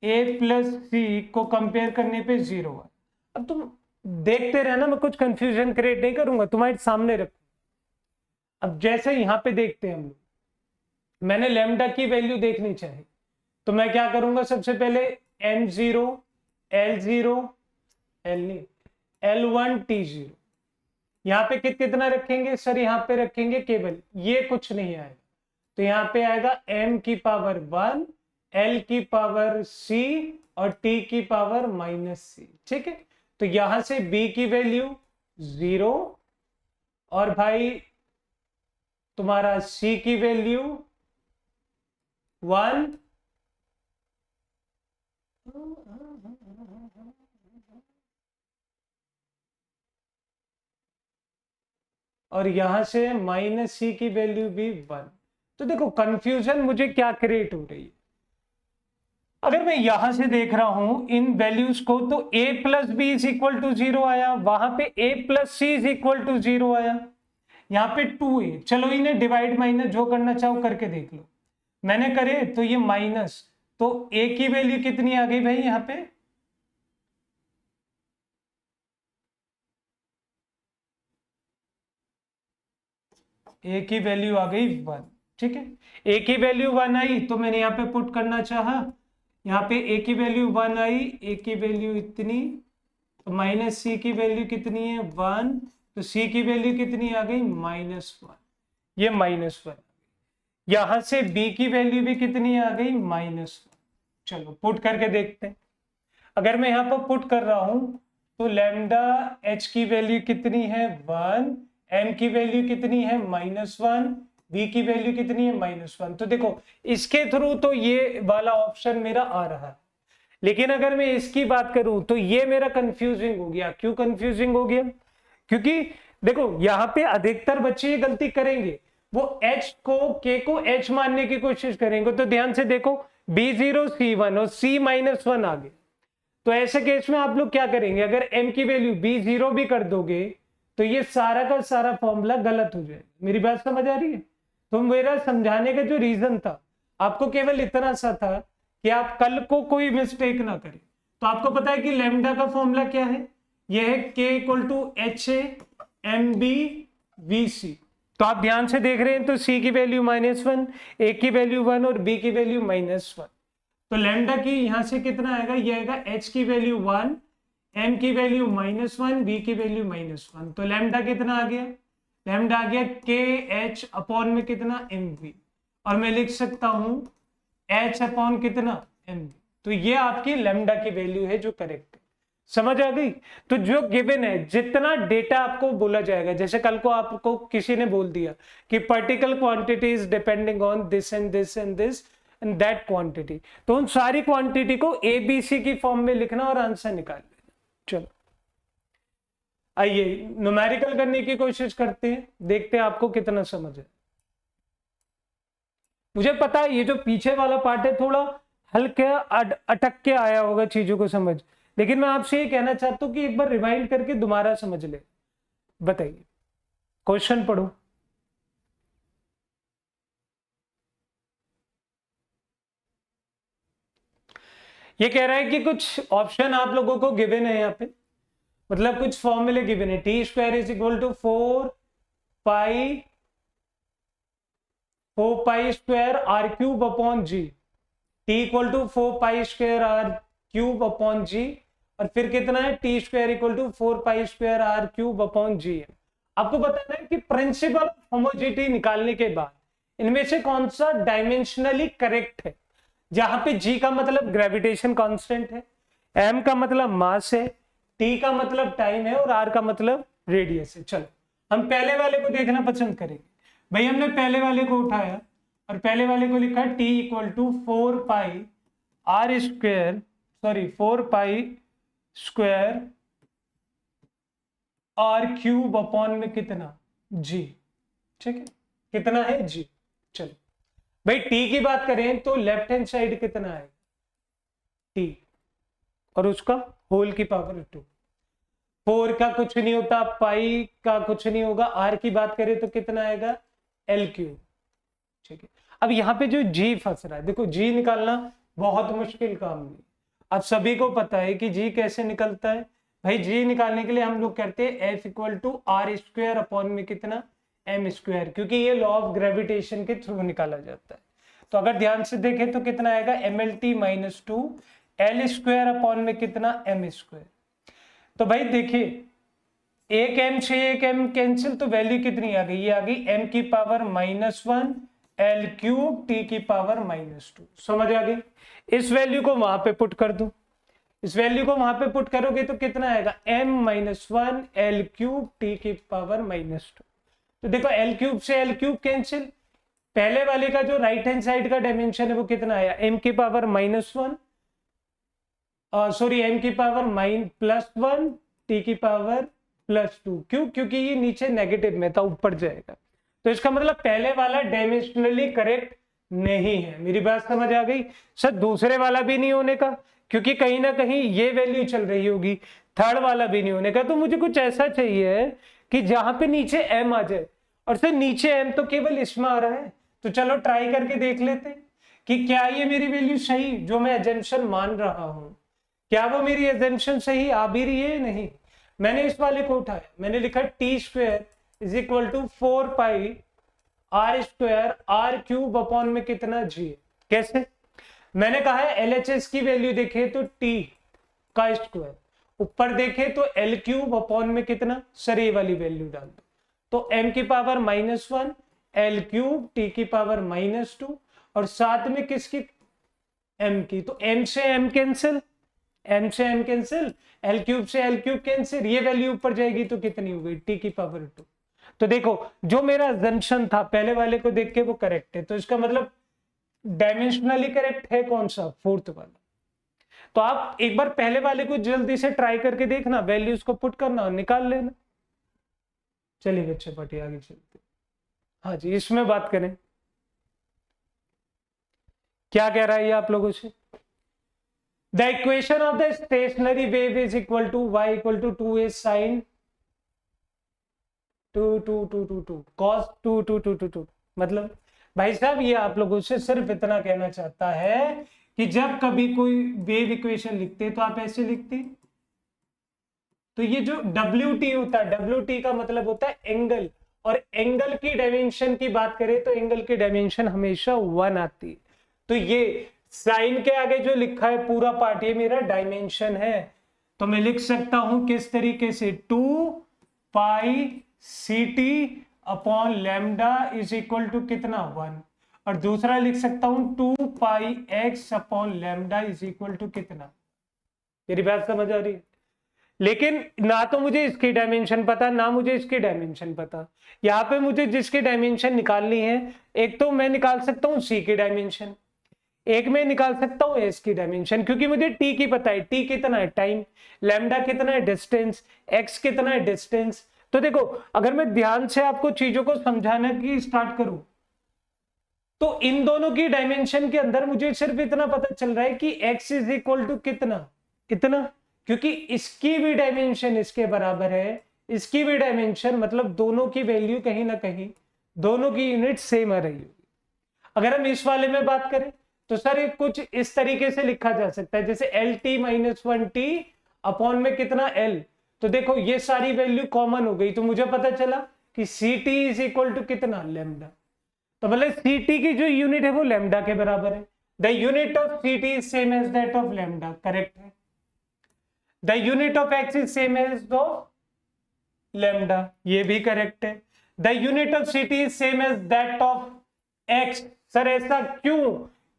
a प्लस सी को कंपेयर करने पे 0 आया। अब तुम देखते रहना, मैं कुछ कंफ्यूजन क्रिएट नहीं करूंगा, तुम्हारे सामने रखूंगा। अब जैसे यहां पे देखते हैं हम लोग, मैंने लैम्डा की वैल्यू देखनी चाहिए, तो मैं क्या करूंगा, सबसे पहले m0 l0 l1 t0, यहाँ पे कितना रखेंगे सर, यहाँ पे रखेंगे केवल, ये कुछ नहीं आएगा तो यहाँ पे आएगा m की पावर 1 l की पावर c और t की पावर माइनस c। ठीक है, तो यहां से b की वैल्यू 0 और भाई तुम्हारा c की वैल्यू 1, और यहां से माइनस सी की वैल्यू भी 1। तो देखो कंफ्यूजन मुझे क्या क्रिएट हो रही है, अगर मैं यहां से देख रहा हूं इन वैल्यूज को तो a plus b is equal to 0 आया, वहां पे a plus c is equal to 0 आया, यहाँ पे 2a। चलो इन्हें डिवाइड माइनस जो करना चाहो करके देख लो, मैंने करे तो ये माइनस, तो a की वैल्यू कितनी आ गई भाई यहाँ पे, a की वैल्यू आ गई 1। ठीक है, a की वैल्यू 1 आई तो मैंने यहाँ पे पुट करना चाहा, यहाँ पे a की वैल्यू 1 आई, a की वैल्यू इतनी, तो माइनस सी की वैल्यू कितनी है 1, तो c की वैल्यू कितनी आ गई -1, ये -1। यहां से b की वैल्यू भी कितनी आ गई -1। चलो पुट करके देखते हैं, अगर मैं यहाँ पर पुट कर रहा हूं तो लैम्डा h की वैल्यू कितनी है 1, m की वैल्यू कितनी है -1, b की वैल्यू कितनी है -1। तो देखो इसके थ्रू तो ये वाला ऑप्शन मेरा आ रहा है, लेकिन अगर मैं इसकी बात करूं तो ये मेरा कंफ्यूजिंग हो गया। क्यों कंफ्यूजिंग हो गया, क्योंकि देखो यहाँ पे अधिकतर बच्चे ये गलती करेंगे, वो h को k को h मानने की कोशिश करेंगे। तो ध्यान से देखो b0 c1 और c -1 आ गए, तो ऐसे केस में आप लोग क्या करेंगे, अगर m की वैल्यू b0 भी कर दोगे तो ये सारा का सारा फॉर्मूला गलत हो जाएगा। मेरी बात समझ आ रही है? तो मेरा समझाने का जो रीजन था आपको केवल इतना सा था कि आप कल को कोई मिस्टेक ना करें। तो आपको पता है कि लैम्डा का फॉर्मूला क्या है, यह है k equal to H A M B V C. तो आप ध्यान से देख रहे हैं तो c की वैल्यू -1, a की वैल्यू 1 और b की वैल्यू -1। तो लैम्डा की यहां से कितना आएगा, ये आएगा h की वैल्यू 1, m की वैल्यू -1, b की वैल्यू -1। तो लैम्डा कितना आ गया, लैम्डा आ गया के एच अपॉन में कितना एम वी, और मैं लिख सकता हूं एच अपॉन कितना एम वी। तो ये आपकी लैम्डा की वैल्यू है जो करेक्ट है। समझ आ गई। तो जो गिवन है, जितना डेटा आपको बोला जाएगा, जैसे कल को आपको किसी ने बोल दिया कि particular quantity is depending on this and this and this and that quantity, तो उन सारी क्वांटिटी को एबीसी की फॉर्म में लिखना और आंसर निकाल लेना। चलो आइए न्यूमेरिकल करने की कोशिश करते हैं, देखते हैं आपको कितना समझ है। मुझे पता है ये जो पीछे वाला पार्ट है थोड़ा हल्के अटक के आया होगा चीजों को समझ, लेकिन मैं आपसे ये कहना चाहता हूं कि एक बार रिवाइंड करके दोबारा समझ ले। बताइए, क्वेश्चन पढ़ो। ये कह रहा है कि कुछ ऑप्शन आप लोगों को गिवन है यहाँ पे, मतलब कुछ फॉर्मूले गिवन है। T square is equal to 4 pi square are cube upon G, T equal to 4 pi square are cube upon G, और फिर कितना है T square equal to 4 pi square are cube upon G है। आपको बताना है कि प्रिंसिपल होमोजेनिटी निकालने के बाद इनमें से कौन सा डायमेंशनली करेक्ट है, जहां पे जी का मतलब ग्रेविटेशन कांस्टेंट है, एम का मतलब मास है, टी का मतलब टाइम है और आर का मतलब रेडियस है। चलो हम पहले वाले को देखना पसंद करेंगे। भाई हमने पहले वाले को उठाया और पहले वाले को लिखा t equal to 4 pi r cube upon में कितना जी, ठीक है, कितना है जी। चलो भाई टी की बात करें तो लेफ्ट हैंड साइड कितना है टी, और उसका होल की पावर 2। 4 का कुछ नहीं होता, पाई का कुछ नहीं होगा, आर की बात करें तो कितना आएगा एल क्यूब, ठीक है। अब यहाँ पे जो जी फंस रहा है, देखो जी निकालना बहुत मुश्किल काम नहीं। अब सभी को पता है कि जी कैसे निकलता है। भाई जी निकालने के लिए हम लोग करते हैं F equal to r square upon में कितना एम स्क्वायर, क्योंकि ये लॉ ऑफ ग्रेविटेशन के थ्रू निकाला जाता है। तो अगर ध्यान से देखें तो कितना आएगा m l t -2 l square upon में कितना एम स्क्वायर। तो भाई देखिए एक एम से एक एम कैंसिल, तो वैल्यू कितनी आ गई, ये आ गई एम की पावर -1 एल क्यूब टी की पावर -2। समझ आ गई। इस वैल्यू को वहां पे पुट कर दो, इस वैल्यू को वहां पे पुट करोगे तो कितना आएगा m-1 एल क्यूब टी की पावर -2। तो देखो एल क्यूब से एल क्यूब कैंसिल, पहले वाले का जो राइट हैंड साइड का डायमेंशन है वो कितना आया m की पावर -1 सॉरी m की पावर +1 t की पावर +2। क्यों, क्योंकि ये नीचे नेगेटिव में था, ऊपर जाएगा। तो इसका मतलब पहले वाला डायमेंशनली करेक्ट नहीं है। मेरी बात समझ आ गई सर। दूसरे वाला भी नहीं होने का, क्योंकि कहीं ना कहीं ये वैल्यू चल रही होगी। थर्ड वाला भी नहीं होने का, तो मुझे कुछ ऐसा चाहिए कि जहां पे नीचे m आ जाए, और फिर नीचे m तो केवल इसमें आ रहा है। तो चलो ट्राई करके देख लेते हैं कि क्या ये मेरी वैल्यू सही, जो मैं एजम्पशन मान रहा हूं, क्या वो मेरी एजम्पशन सही आ भी रही है नहीं। मैंने इस वाले को उठाया, मैंने लिखा t square is equal to 4 pi r square are cube upon में कितना जी। कैसे, मैंने कहा है एलएचएस की वैल्यू देखे तो टी का स्क्वायर, ऊपर देखे तो एल क्यूब अपॉन में कितना, सर ये वाली वैल्यू डाल दो। तो m की पावर -1 एल क्यूब टी की पावर -2 और साथ में किसकी m की, तो m से m कैंसिल, m से m कैंसिल, एल क्यूब से एल क्यूब कैंसिल, ये वैल्यू ऊपर जाएगी तो कितनी हो गई t की पावर 2। तो देखो जो मेरा अजम्पशन था पहले वाले को देख के वो करेक्ट है, तो इसका मतलब डायमेंशनली करेक्ट है कौन सा, फोर्थ वाला। तो आप एक बार पहले वाले को जल्दी से ट्राई करके देखना, वैल्यूज को पुट करना और निकाल लेना। चलिए बच्चे पटिए आगे चलते। हाँ जी, इसमें बात करें, क्या कह रहा है ये आप लोगों से। The equation of the stationary wave is equal to y equal to 2a sin 2 cos 2 मतलब भाई साहब ये आप लोगों से सिर्फ इतना कहना चाहता है कि जब कभी कोई वेव इक्वेशन लिखते तो आप ऐसे लिखते, तो ये जो WT होता है, WT का मतलब होता है एंगल, और एंगल की डायमेंशन की बात करें तो एंगल की डायमेंशन हमेशा 1 आती है। तो ये साइन के आगे जो लिखा है पूरा पार्ट ये मेरा डायमेंशन है। तो मैं लिख सकता हूं किस तरीके से, 2 pi CT upon lambda is equal to कितना 1, और दूसरा लिख सकता हूं 2 pi x upon lambda is equal to कितना। मेरी बात समझ आ रही है? लेकिन ना तो मुझे इसकी डायमेंशन पता, ना मुझे इसकी डायमेंशन पता। यहाँ पे मुझे जिसकी डायमेंशन निकालनी है, एक तो मैं निकाल सकता हूँ C की डायमेंशन, एक में निकाल सकता हूँ S की डायमेंशन, क्योंकि मुझे T की पता है, T कितना है टाइम, लैम्डा कितना है डिस्टेंस, X कितना है डिस्टेंस। तो देखो अगर मैं ध्यान से आपको चीजों को समझाना की स्टार्ट करूं, तो इन दोनों की डायमेंशन के अंदर मुझे सिर्फ इतना पता चल रहा है कि x इज इक्वल टू कितना इतना, क्योंकि इसकी भी डायमेंशन इसके बराबर है, इसकी भी डायमेंशन, मतलब दोनों की वैल्यू कहीं ना कहीं दोनों की यूनिट सेम आ रही होगी। अगर हम इस वाले में बात करें तो सर ये कुछ इस तरीके से लिखा जा सकता है, जैसे LT-1T अपॉन में कितना L। तो देखो ये सारी वैल्यू कॉमन हो गई, तो मुझे पता चला कि CT इज इक्वल टू कितना लैम्डा। तो मतलब CT की जो यूनिट है वो लैम्डा के बराबर है। The unit of CT is same as that of lambda, correct है। The unit of x is same as of lambda, ये भी करेक्ट है। The unit of CT is same as that of x। Sir ऐसा क्यों?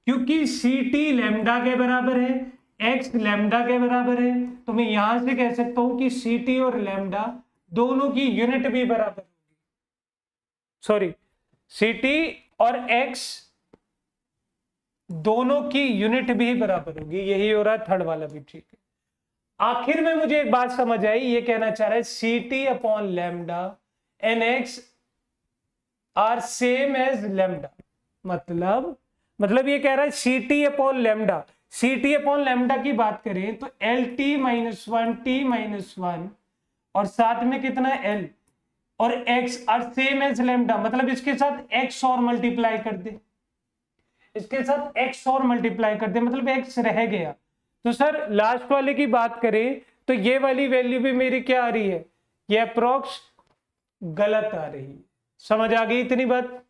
क्योंकि CT lambda के बराबर है, x लैम्डा के बराबर है, तो मैं यहां से कह सकता हूं कि CT और लैम्डा दोनों की यूनिट भी बराबर होगी। सॉरी, CT और x दोनों की यूनिट भी बराबर होगी, यही हो रहा है, थर्ड वाला भी ठीक है। आखिर में मुझे एक बात समझ आई, ये कहना चाह रहा है CT upon lambda and x are same as lambda, मतलब ये कह रहा है CT upon lambda, CT upon lambda की बात करें तो LT-1T-1 और साथ में कितना L और x are same as lambda, मतलब इसके साथ x और मल्टीप्लाई कर दे, इसके साथ x और मल्टीप्लाई कर दे, मतलब x रह गया। तो सर लास्ट वाले की बात करें तो ये वाली वैल्यू भी मेरी क्या आ रही है, ये अप्रोक्स गलत आ रही है। समझ आ गई इतनी बात?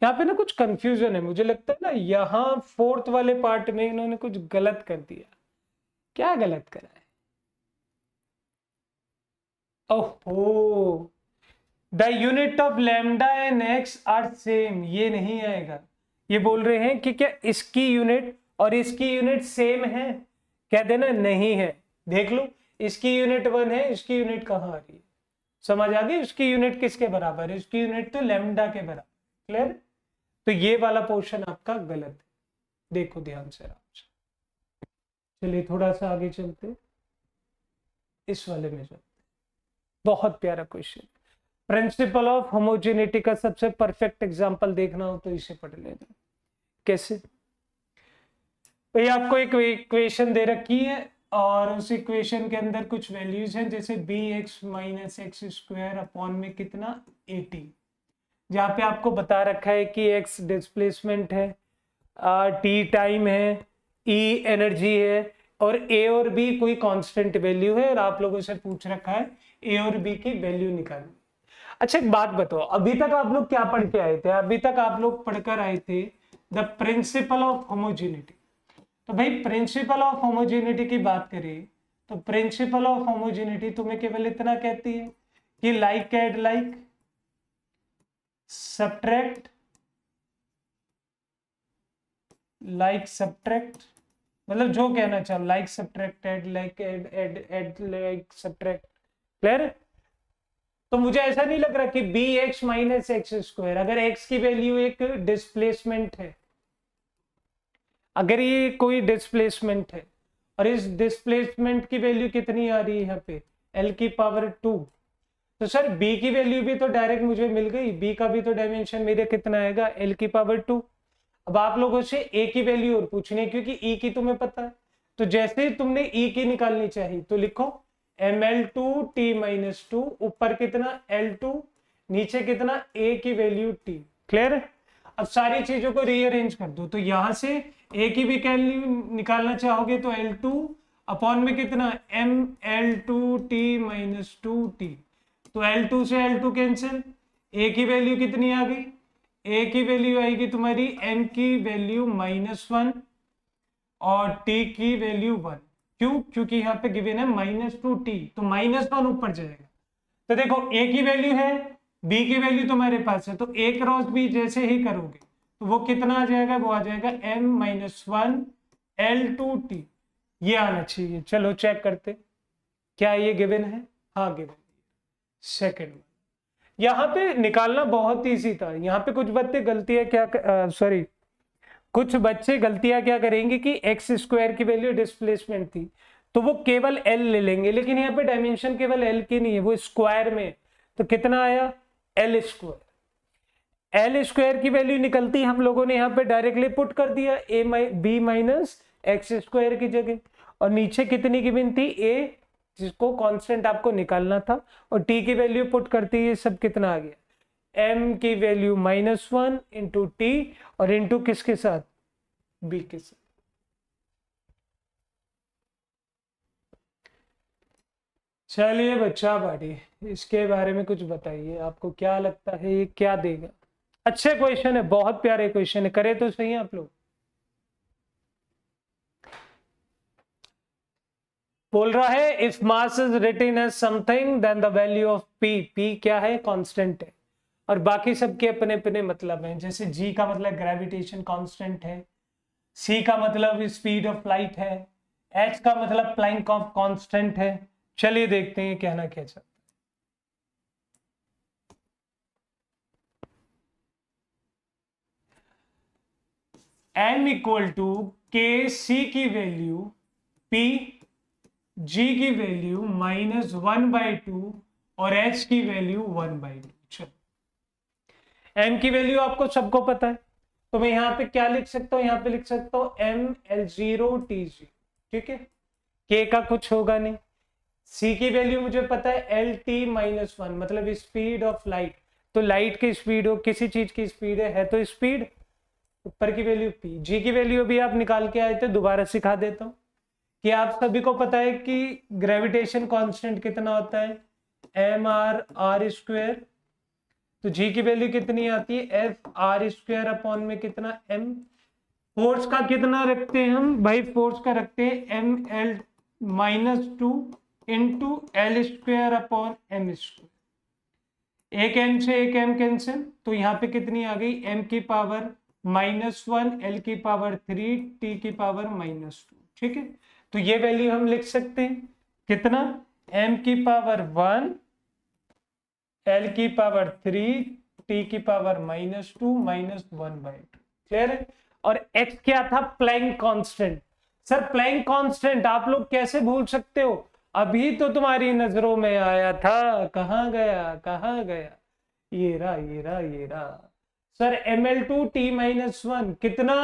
यहाँ पे ना कुछ कंफ्यूजन है, मुझे लगता है ना यहाँ फोर्थ वाले पार्ट में इन्होंने कुछ गलत कर दिया। क्या गलत करा है? ओहो, the unit of lambda and x are same, ये नहीं आएगा। ये बोल रहे हैं कि क्या इसकी यूनिट और इसकी यूनिट सेम है? कह देना नहीं है। देख लो, इसकी यूनिट 1 है, इसकी यूनिट कहाँ आ रही है? समझ आ गई? इसकी यूनिट किसके बराबर है? इसकी यूनिट तो लैम्डा के बराबर। क्लियर? तो ये वाला पोर्शन आपका गलत है, देखो ध्यान से आराम से। चलिए थोड़ा सा आगे चलते, इस वाले में चलते। बहुत प्यारा क्वेश्चन, प्रिंसिपल ऑफ होमोजेनिटी का सबसे परफेक्ट एग्जांपल देखना हो तो इसे पढ़ लेना। कैसे? भाई आपको एक इक्वेशन दे रखी है और उस इक्वेशन के अंदर कुछ वैल्यूज हैं, जैसे bx minus x square upon में कितना 80, जहाँ पे आपको बता रखा है कि x डिस्प्लेसमेंट है, t टाइम है, E एनर्जी है और a और b कोई कांस्टेंट वैल्यू है, और आप लोगों से पूछ रखा है a और b की वैल्यू निकालनी। अच्छा एक बात बताओ, अभी तक आप लोग क्या पढ़ के आए थे? अभी तक आप लोग पढ़कर आए थे द प्रिंसिपल ऑफ होमोजेनिटी। तो भाई प्रिंसिपल ऑफ होमोजेनिटी की बात करें तो प्रिंसिपल ऑफ होमोजेनिटी तुम्हें केवल इतना कहती है कि like add like, subtract like subtract, मतलब जो कहना चाहो, like subtract add like add like subtract. Clear? तो मुझे ऐसा नहीं लग रहा कि bx माइनस एक्स स्क्वायर, अगर x की वैल्यू एक डिस्प्लेसमेंट है, अगर ये कोई डिस्प्लेसमेंट है और इस डिस्प्लेसमेंट की वैल्यू कितनी आ रही है यहाँ पे l की पावर 2, तो सर b की वैल्यू भी तो डायरेक्ट मुझे मिल गई, b का भी तो डायमेंशन मेरे कितना आएगा l की पावर 2। अब आप लोगों से a की वैल्यू और पूछनी है क्योंकि e की तुम्हें पता है, तो जैसे तुमने e की निकालनी चाहिए तो लिखो ml2 t-2, ऊपर कितना l2, नीचे कितना a की वैल्यू t। क्लियर है? अब सारी चीजों को रीअरेंज कर दो, तो यहां से ए की भी वैल्यू निकालना चाहोगे तो L2 अपॉन में कितना ML2T माइनस 2T, तो L2 से L2 कैंसिल, ए की वैल्यू कितनी आ गई, ए की वैल्यू आएगी तुम्हारी m की वैल्यू -1 और t की वैल्यू 1। क्यों? क्योंकि यहाँ पे गिवन है -2t, तो -1 ऊपर जाएगा। तो देखो a की वैल्यू है, b की वैल्यू तुम्हारे पास है, तो a क्रॉस b जैसे ही करोगे तो वो कितना आ जाएगा, वो आ जाएगा m-1 L2t, ये आना चाहिए। चलो चेक करते क्या ये गिवन है, हाँ गिवन। सेकेंड यहाँ पे निकालना बहुत इजी था। यहाँ पे कुछ बच्चे गलतियां कुछ बच्चे गलतियां क्या करेंगे कि एक्स स्क्वायर की वैल्यू डिस्प्लेसमेंट थी तो वो केवल एल ले लेंगे, लेकिन यहाँ पे डायमेंशन केवल एल की नहीं है, वो स्क्वायर में। तो कितना आया एल स्क्वायर, एल स्क्वायर की वैल्यू निकलती हम लोगों ने यहाँ पे डायरेक्टली पुट कर दिया बी माइनस एक्स स्क्वायर की जगह, और नीचे कितनी गिवन थी ए, जिसको कांस्टेंट आपको निकालना था, और टी की वैल्यू पुट करती है, सब कितना आ गया m की वैल्यू -1 इंटू टी और इंटू किसके साथ, b के साथ। चलिए बच्चा बाड़ी, इसके बारे में कुछ बताइए, आपको क्या लगता है ये क्या देगा? अच्छे क्वेश्चन है, बहुत प्यारे क्वेश्चन है, करे तो सही आप लोग। बोल रहा है if mass is written as something then the value of p, p क्या है, कांस्टेंट है, और बाकी सबके अपने अपने मतलब हैं। जैसे जी का मतलब ग्रेविटेशन कांस्टेंट है, सी का मतलब स्पीड ऑफ लाइट है, एच का मतलब प्लैंक ऑफ कांस्टेंट है। चलिए देखते हैं कहना क्या चाहता है। m इक्वल टू के सी की वैल्यू पी, जी की वैल्यू -1/2 और h की वैल्यू 1/2। चलो m की वैल्यू आपको सबको पता है, तो मैं यहाँ पे क्या लिख सकता हूँ, यहाँ पे लिख सकता हूँ ML0TG, ठीक है, k का कुछ होगा नहीं। c की वैल्यू मुझे पता है LT-1 मतलब स्पीड ऑफ लाइट, तो लाइट की स्पीड हो, किसी चीज की स्पीड है तो स्पीड, ऊपर की वैल्यू p। g की वैल्यू भी आप निकाल के आए थे, दोबारा सिखा देता हूँ कि आप सभी को पता है कि ग्रेविटेशन कांस्टेंट कितना होता है mr² तो g की वैल्यू कितनी आती है Fr² अपॉन में कितना m। फोर्स का कितना रखते हैं हम भाई, फोर्स का रखते हैं ml-2 into L² upon m²। एक m से एक m कैंसिल, तो यहाँ पे कितनी आ गई m की पावर -1 L की पावर 3 T की पावर -2, ठीक है। तो ये वैल्यू हम लिख सकते हैं कितना, m की पावर 1 L की पावर 3 T की पावर -2 -1/2, क्लियर है। और h क्या था, Planck constant. Sir Planck constant आप लोग कैसे भूल सकते हो, अभी तो तुम्हारी नजरों में आया था, कहाँ गया कहाँ गया, ये रहा ये रहा ये रहा। सर ML2T-1 कितना,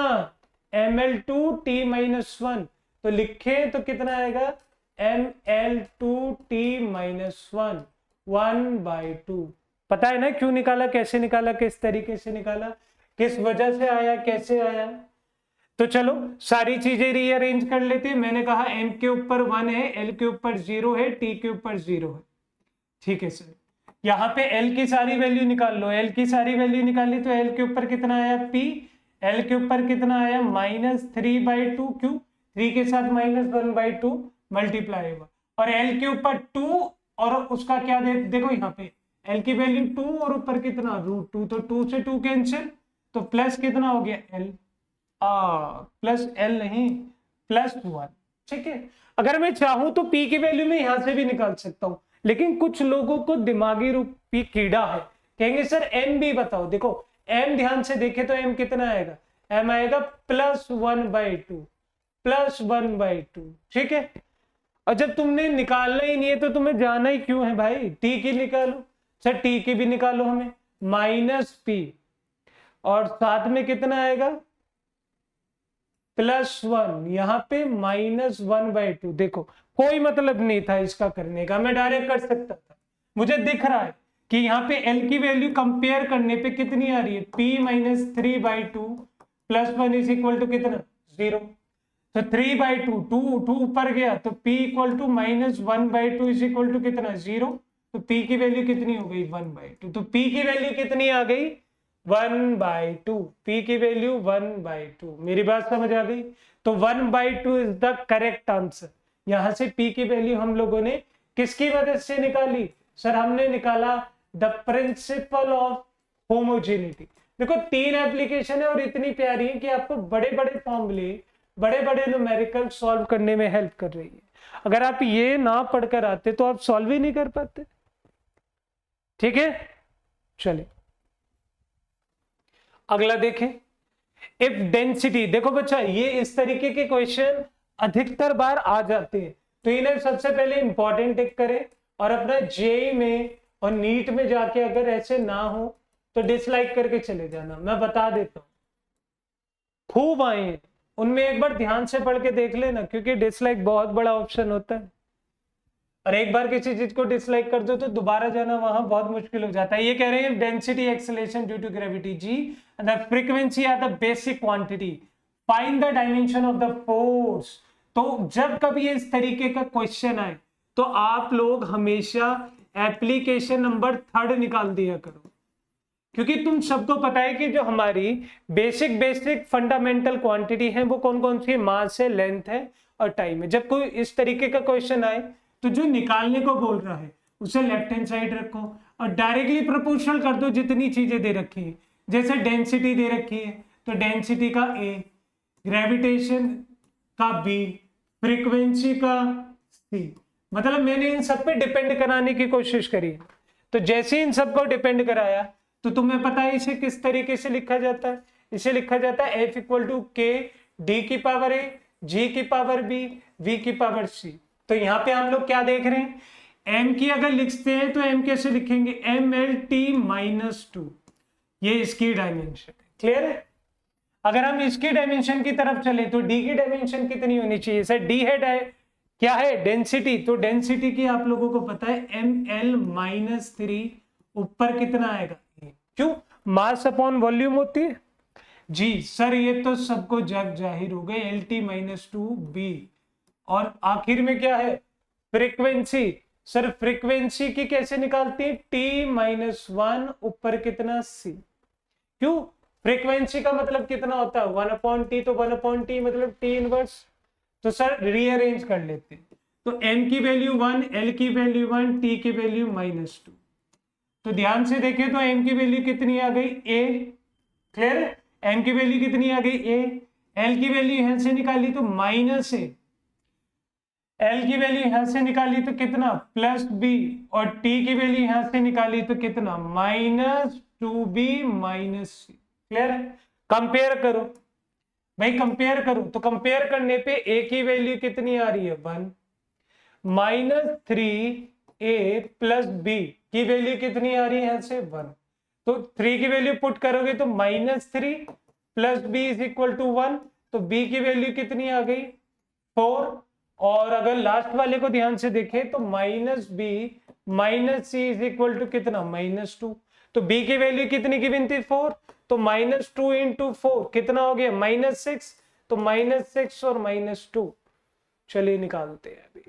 ML2T-1 तो लिखे तो कितना आएगा ML2T-1 1/2। पता है ना क्यों निकाला, कैसे निकाला, किस तरीके से निकाला, किस वजह से आया, कैसे आया। तो चलो सारी चीजें रीअरेंज कर लेते हैं। मैंने कहा m के ऊपर 1 है, L के ऊपर 0 है, T के ऊपर 0 है, ठीक है सर। यहाँ पे L की सारी वैल्यू निकाल लो, L की सारी वैल्यू निकाली तो L के ऊपर कितना आया P, L के ऊपर कितना आया -3/2, क्यों 3 के साथ -1/2 मल्टीप्लाई हुआ, और L के ऊपर 2 और उसका क्या देखो यहाँ पे L की वैल्यू 2 और ऊपर कितना √2, तो 2 से 2 कैंसिल, तो प्लस कितना हो गया L, प्लस L नहीं +1, ठीक है। अगर मैं चाहूं तो P की वैल्यू में यहां से भी निकाल सकता हूं, लेकिन कुछ लोगों को दिमागी रूपी कीड़ा है, कहेंगे सर m भी बताओ। देखो m ध्यान से देखे तो m कितना आएगा, m आएगा +1/2, ठीक है। और जब तुमने निकालना ही नहीं है तो तुम्हें जाना ही क्यों है भाई, t की निकालो। सर t की भी निकालो हमें -p, और साथ में कितना आएगा +1, यहाँ पे -1/2। देखो कोई मतलब नहीं था इसका करने का, मैं डायरेक्ट कर सकता था, मुझे दिख रहा है कि यहाँ पे एल की वैल्यू कंपेयर करने पे कितनी आ रही है, p minus 3/2 plus 1 is equal to कितना, 0। तो 3/2, 2 ऊपर गया तो p equal to minus 1/2 is equal to कितना, 0। तो p की वैल्यू कितनी हो गई, 1/2। तो p की वैल्यू कितनी आ गई, 1/2। p की वैल्यू 1/2। मेरी बात समझ आ गई। तो 1/2 इज द करेक्ट आंसर। यहां से p की वैल्यू हम लोगों ने किसकी मदद से निकाली, सर हमने निकाला द प्रिंसिपल ऑफ होमोजेनिटी। देखो 3 एप्लीकेशन है और इतनी प्यारी है कि आपको बड़े बड़े फॉर्मूले, बड़े बड़े न्यूमेरिकल सॉल्व करने में हेल्प कर रही है। अगर आप ये ना पढ़कर आते तो आप सॉल्व ही नहीं कर पाते। ठीक है, चलिए अगला देखें। इफ डेंसिटी, देखो बच्चा ये इस तरीके के क्वेश्चन अधिकतर बार आ जाते हैं, तो इन्हें सबसे पहले इंपॉर्टेंट टिक करें और अपना जेई में और नीट में जाके अगर ऐसे ना हो तो डिसलाइक करके चले जाना। मैं बता देता हूं खूब आए हैं, उनमें एक बार ध्यान से पढ़ के देख लेना, क्योंकि डिसलाइक बहुत बड़ा ऑप्शन होता है और एक बार किसी चीज को डिसलाइक कर दो तो दोबारा जाना वहां बहुत मुश्किल हो जाता है। ये कह रहे हैं density acceleration due to gravity g and the frequency are the basic quantity, find the dimension of the force. तो जब कभी इस तरीके का क्वेश्चन आए तो आप लोग हमेशा एप्लीकेशन नंबर 3 निकाल दिया करो, क्योंकि तुम सबको पता है कि जो हमारी बेसिक फंडामेंटल क्वांटिटी है वो कौन कौन सी है, मास है, लेंथ है और टाइम है। जब कोई इस तरीके का क्वेश्चन आए तो जो निकालने को बोल रहा है उसे लेफ्ट हैंड साइड रखो और डायरेक्टली प्रोपोर्शनल कर दो जितनी चीजें दे रखी है। जैसे डेंसिटी दे रखी है तो डेंसिटी का A, ग्रेविटेशन का B, फ्रीक्वेंसी का C। मतलब मैंने इन सब पे डिपेंड कराने की कोशिश करी है। तो जैसे इन सबको डिपेंड कराया तो तुम्हें पता है इसे किस तरीके से लिखा जाता है। इसे लिखा जाता है F equal to K D की पावर A, G की पावर B, V की पावर C। तो यहाँ पे हम लोग क्या देख रहे हैं, m की अगर लिखते हैं तो m कैसे लिखेंगे, mlt-2, ये इसकी डायमेंशन है। क्लियर है। अगर हम इसकी डायमेंशन की तरफ चले तो d की डायमेंशन कितनी होनी चाहिए, सर d है क्या है, डेंसिटी। तो डेंसिटी की आप लोगों को पता है ml-3, ऊपर कितना आएगा, क्यों, मास अपॉन वॉल्यूम होती है जी। सर ये तो सबको जग जाहिर हो गए, LT-2B। और आखिर में क्या है, फ्रीक्वेंसी। सर फ्रीक्वेंसी की कैसे निकालती है, T-1 ऊपर कितना C। क्यों, फ्रीक्वेंसी का मतलब कितना होता है 1/T, तो 1/T मतलब T इनवर्स। तो सर रीअरेंज कर लेते हैं, तो m की वैल्यू 1, L की वैल्यू 1, T की वैल्यू -2। तो ध्यान से देखें तो m की वैल्यू कितनी आ गई, A। क्लियर है, m की वैल्यू कितनी आ गई, A। L की वैल्यू यहां से निकाली तो -A, L की वैल्यू यहां से निकाली तो कितना, +B, और T की वैल्यू यहां से निकाली तो कितना, -2B -C। क्लियर है। कंपेयर करो भाई, कंपेयर करो तो कंपेयर करने पे A की वैल्यू कितनी आ रही है, 1, -3A प्लस B की वैल्यू कितनी आ रही है यहां से, 1। तो 3 की वैल्यू पुट करोगे तो -3 plus B is equal to 1। तो B की वैल्यू कितनी आ गई, 4। और अगर लास्ट वाले को ध्यान से देखें तो -B -C is equal to कितना, -2। तो B की वैल्यू कितनी गिवन थी, 4। तो -2 इंटू 4 कितना हो गया, -6। तो -6 और -2, चलिए निकालते हैं अभी।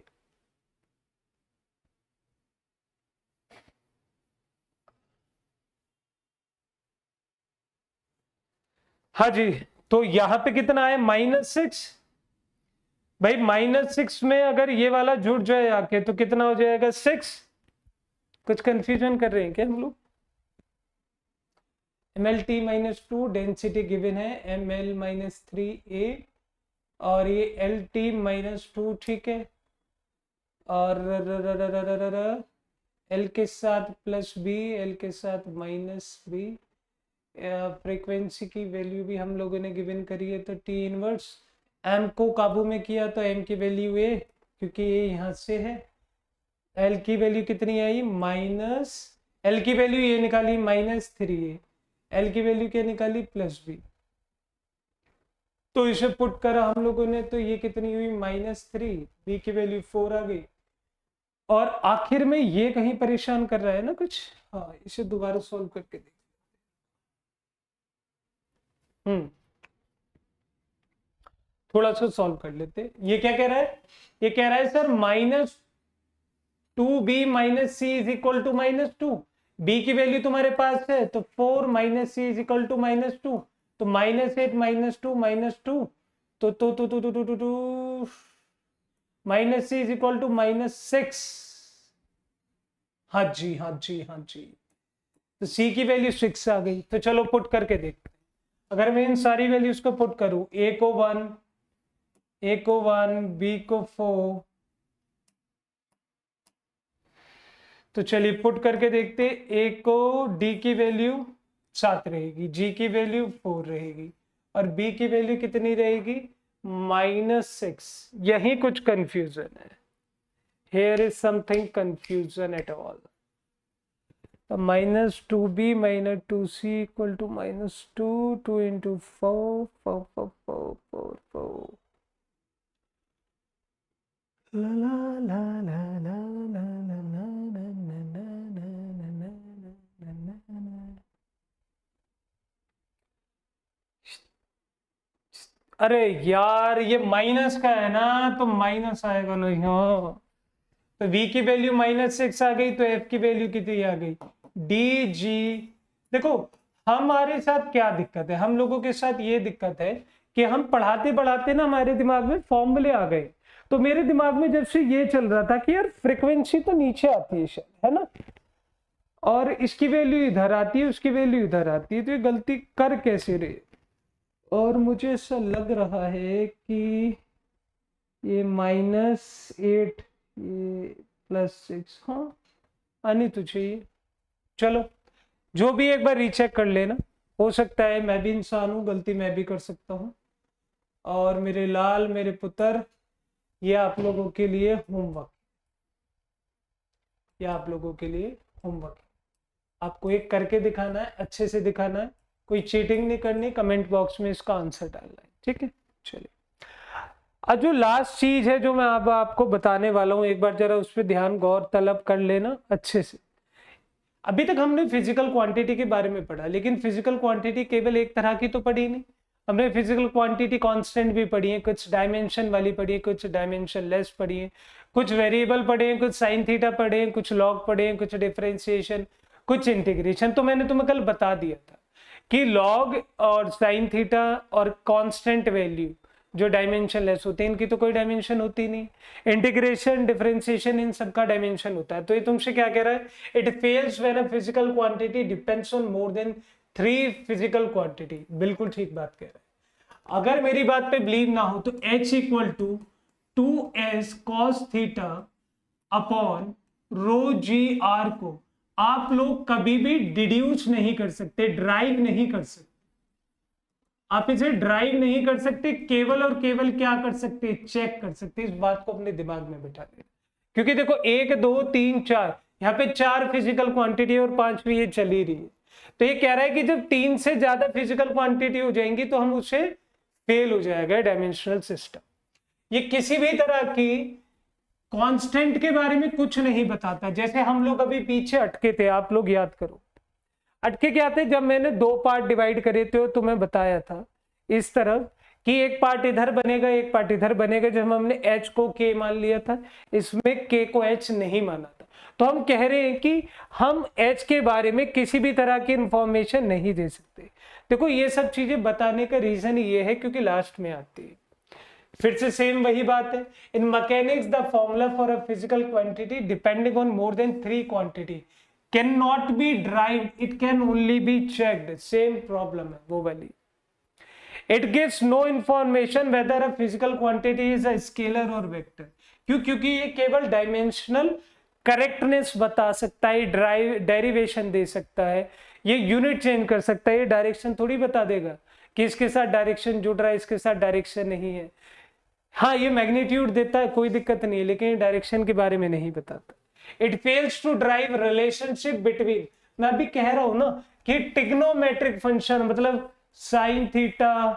हाँ जी, तो यहां पे कितना है, -6। भाई -6 में अगर ये वाला जुड़ जाए आके तो कितना हो जाएगा, 6। कुछ कंफ्यूजन कर रहे हैं क्या हम लोग। mlt-2 डेंसिटी गिवन है, ml-3a और ये lt-2, ठीक है। और l के साथ +b, l के साथ -b। फ्रीक्वेंसी की वैल्यू भी हम लोगों ने गिवन करी है, तो T इनवर्स। m को काबू में किया तो m की वैल्यू a, क्योंकि ये यहां से है। l की वैल्यू कितनी आई, l की वैल्यू ये निकाली -3a, L की वैल्यू क्या निकाली, +B। तो इसे पुट करा हम लोगों ने तो ये कितनी हुई, -3, B की वैल्यू 4 आ गई। और आखिर में ये कहीं परेशान कर रहा है ना कुछ। हाँ, इसे दोबारा सॉल्व करके देख। थोड़ा सा सॉल्व कर लेते। ये क्या कह रहा है? ये कह रहा है sir -2b - c is equal to -2। b की वैल्यू तुम्हारे पास है तो 4 - c इज इक्वल टू -2, तो -8 - 2 -2 तो -c इज इक्वल टू -6। हाँ जी, हाँ जी, हाँ जी। तो c की वैल्यू 6 आ गई। तो चलो पुट करके देखते हैं। अगर मैं इन सारी वैल्यूज को पुट करूं, a को 1, b को 4, तो चलिए पुट करके देखते। a को d की वैल्यू 7 रहेगी, g की वैल्यू 4 रहेगी और b की वैल्यू कितनी रहेगी? -6। यही कुछ कंफ्यूजन है। Here is something confusion at all. -2b - 2c equal to -2, 2 into 4, 4, 4, 4, 4, 4. La la la la la la la la la la la la la la. अरे यार, ये माइनस का है ना, तो माइनस आएगा नहीं। हाँ, तो v की वैल्यू -6 आ गई, तो f की वैल्यू कितनी आ गई? dg। देखो हमारे साथ क्या दिक्कत है, हम लोगों के साथ ये दिक्कत है कि हम पढ़ाते पढ़ाते ना हमारे दिमाग में फॉर्मूले आ गए। तो मेरे दिमाग में जब से ये चल रहा था कि यार फ्रीक्वेंसी तो नीचे आती है शायद, है ना, और इसकी वैल्यू इधर आती है, उसकी वैल्यू इधर आती है, तो ये गलती कर कैसे रहे। और मुझे ऐसा लग रहा है कि ये -8 ये +6, हाँ आनी तो चाहिए। चलो जो भी, एक बार रीचेक कर लेना। हो सकता है, मैं भी इंसान हूँ, गलती मैं भी कर सकता हूँ। और मेरे लाल, मेरे पुत्र, ये आप लोगों के लिए होमवर्क, ये आप लोगों के लिए होमवर्क। आपको एक करके दिखाना है, अच्छे से दिखाना है, कोई चीटिंग नहीं करनी, कमेंट बॉक्स में इसका आंसर डालना है, ठीक है। चलिए, अब जो लास्ट चीज है जो मैं अब आपको बताने वाला हूं, एक बार जरा उस पर ध्यान गौर तलब कर लेना अच्छे से। अभी तक हमने फिजिकल क्वांटिटी के बारे में पढ़ा, लेकिन फिजिकल क्वांटिटी केवल एक तरह की तो पढ़ी नहीं। हमने फिजिकल क्वांटिटी कांस्टेंट भी पढ़ी है, कुछ डायमेंशन वाली पढ़ी है, कुछ डायमेंशन लेस पढ़ी है, कुछ वेरिएबल पढ़े हैं, कुछ साइन थीटा पढ़े हैं, कुछ लॉग पढ़े हैं, कुछ डिफरेंशिएशन, कुछ इंटीग्रेशन। तो मैंने तुम्हें कल बता दिया था कि लॉग और साइन थीटा और कांस्टेंट वैल्यू जो डायमेंशन लेस होते हैं, इनकी तो कोई डायमेंशन होती नहीं। इंटीग्रेशन, डिफरेंशिएशन, इन सबका डायमेंशन होता है। तो ये तुमसे क्या कह रहा है? It fails when a physical quantity depends on more than 3 physical quantity. बिल्कुल ठीक बात कह रहा है। अगर मेरी बात पे बिलीव ना हो तो h equal to 2s cos theta upon rho g r को आप लोग कभी भी डिड्यूस नहीं कर सकते, ड्राइव नहीं कर सकते। आप इसे ड्राइव नहीं कर सकते, केवल और केवल क्या कर सकते? चेक कर सकते। इस बात को अपने दिमाग में बिठा देना, क्योंकि देखो 1 2 3 4, यहाँ पे 4 फिजिकल क्वांटिटी और 5वीं ये चली रही है। तो ये कह रहा है कि जब 3 से ज्यादा फिजिकल क्वांटिटी हो जाएंगी तो हम उससे फेल हो जाएगा डायमेंशनल सिस्टम। ये किसी भी तरह की कांस्टेंट के बारे में कुछ नहीं बताता। जैसे हम लोग अभी पीछे अटके थे, आप लोग याद करो, अटके क्या थे? जब मैंने 2 पार्ट डिवाइड करे थे तो मैं बताया था इस तरफ कि एक पार्ट इधर बनेगा, एक पार्ट इधर बनेगा। जब हमने h को k मान लिया था, इसमें k को h नहीं माना था। तो हम कह रहे हैं कि हम h के बारे में किसी भी तरह की इंफॉर्मेशन नहीं दे सकते। देखो ये सब चीजें बताने का रीजन ये है क्योंकि लास्ट में आती है। फिर से सेम वही बात है। In mechanics the formula for a physical quantity depending on more than 3 quantity can not be derived, it can only be checked. Same problem है वो वाली। It gives no information whether a physical quantity is a scalar और vector. क्यों? क्योंकि ये केवल dimensional correctness बता सकता है, डेरिवेशन दे सकता है, ये यूनिट चेंज कर सकता है, ये डायरेक्शन थोड़ी बता देगा कि इसके साथ डायरेक्शन जुड़ रहा है, इसके साथ डायरेक्शन नहीं है। हाँ, ये मैग्नीट्यूड देता है, कोई दिक्कत नहीं है, लेकिन ये डायरेक्शन के बारे में नहीं बताता। It fails to drive relationship between, मैं अभी कह रहा हूं ना कि ट्रिग्नोमेट्रिक फंक्शन मतलब साइन थीटा,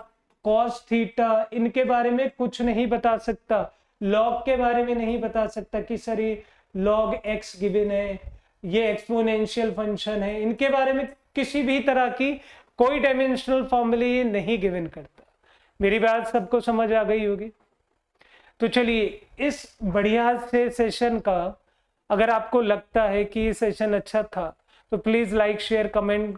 कॉस थीटा, इनके बारे में कुछ नहीं बता सकता, लॉग के बारे में नहीं बता सकता कि सर ये log x गिवन है, ये एक्सपोनेंशियल फंक्शन है, इनके बारे में किसी भी तरह की कोई डायमेंशनल फॉर्मूले ये नहीं गिवन करता। मेरी बात सबको समझ आ गई होगी। तो चलिए, इस बढ़िया से सेशन का अगर आपको लगता है कि ये सेशन अच्छा था तो प्लीज लाइक, शेयर, कमेंट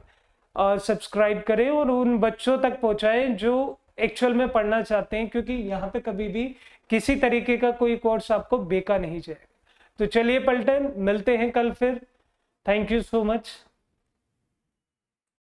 और सब्सक्राइब करें और उन बच्चों तक पहुंचाएं जो एक्चुअल में पढ़ना चाहते हैं, क्योंकि यहाँ पे कभी भी किसी तरीके का कोई कोर्स आपको बेकार नहीं जाएगा। तो चलिए पलटन, मिलते हैं कल फिर। Thank you so much.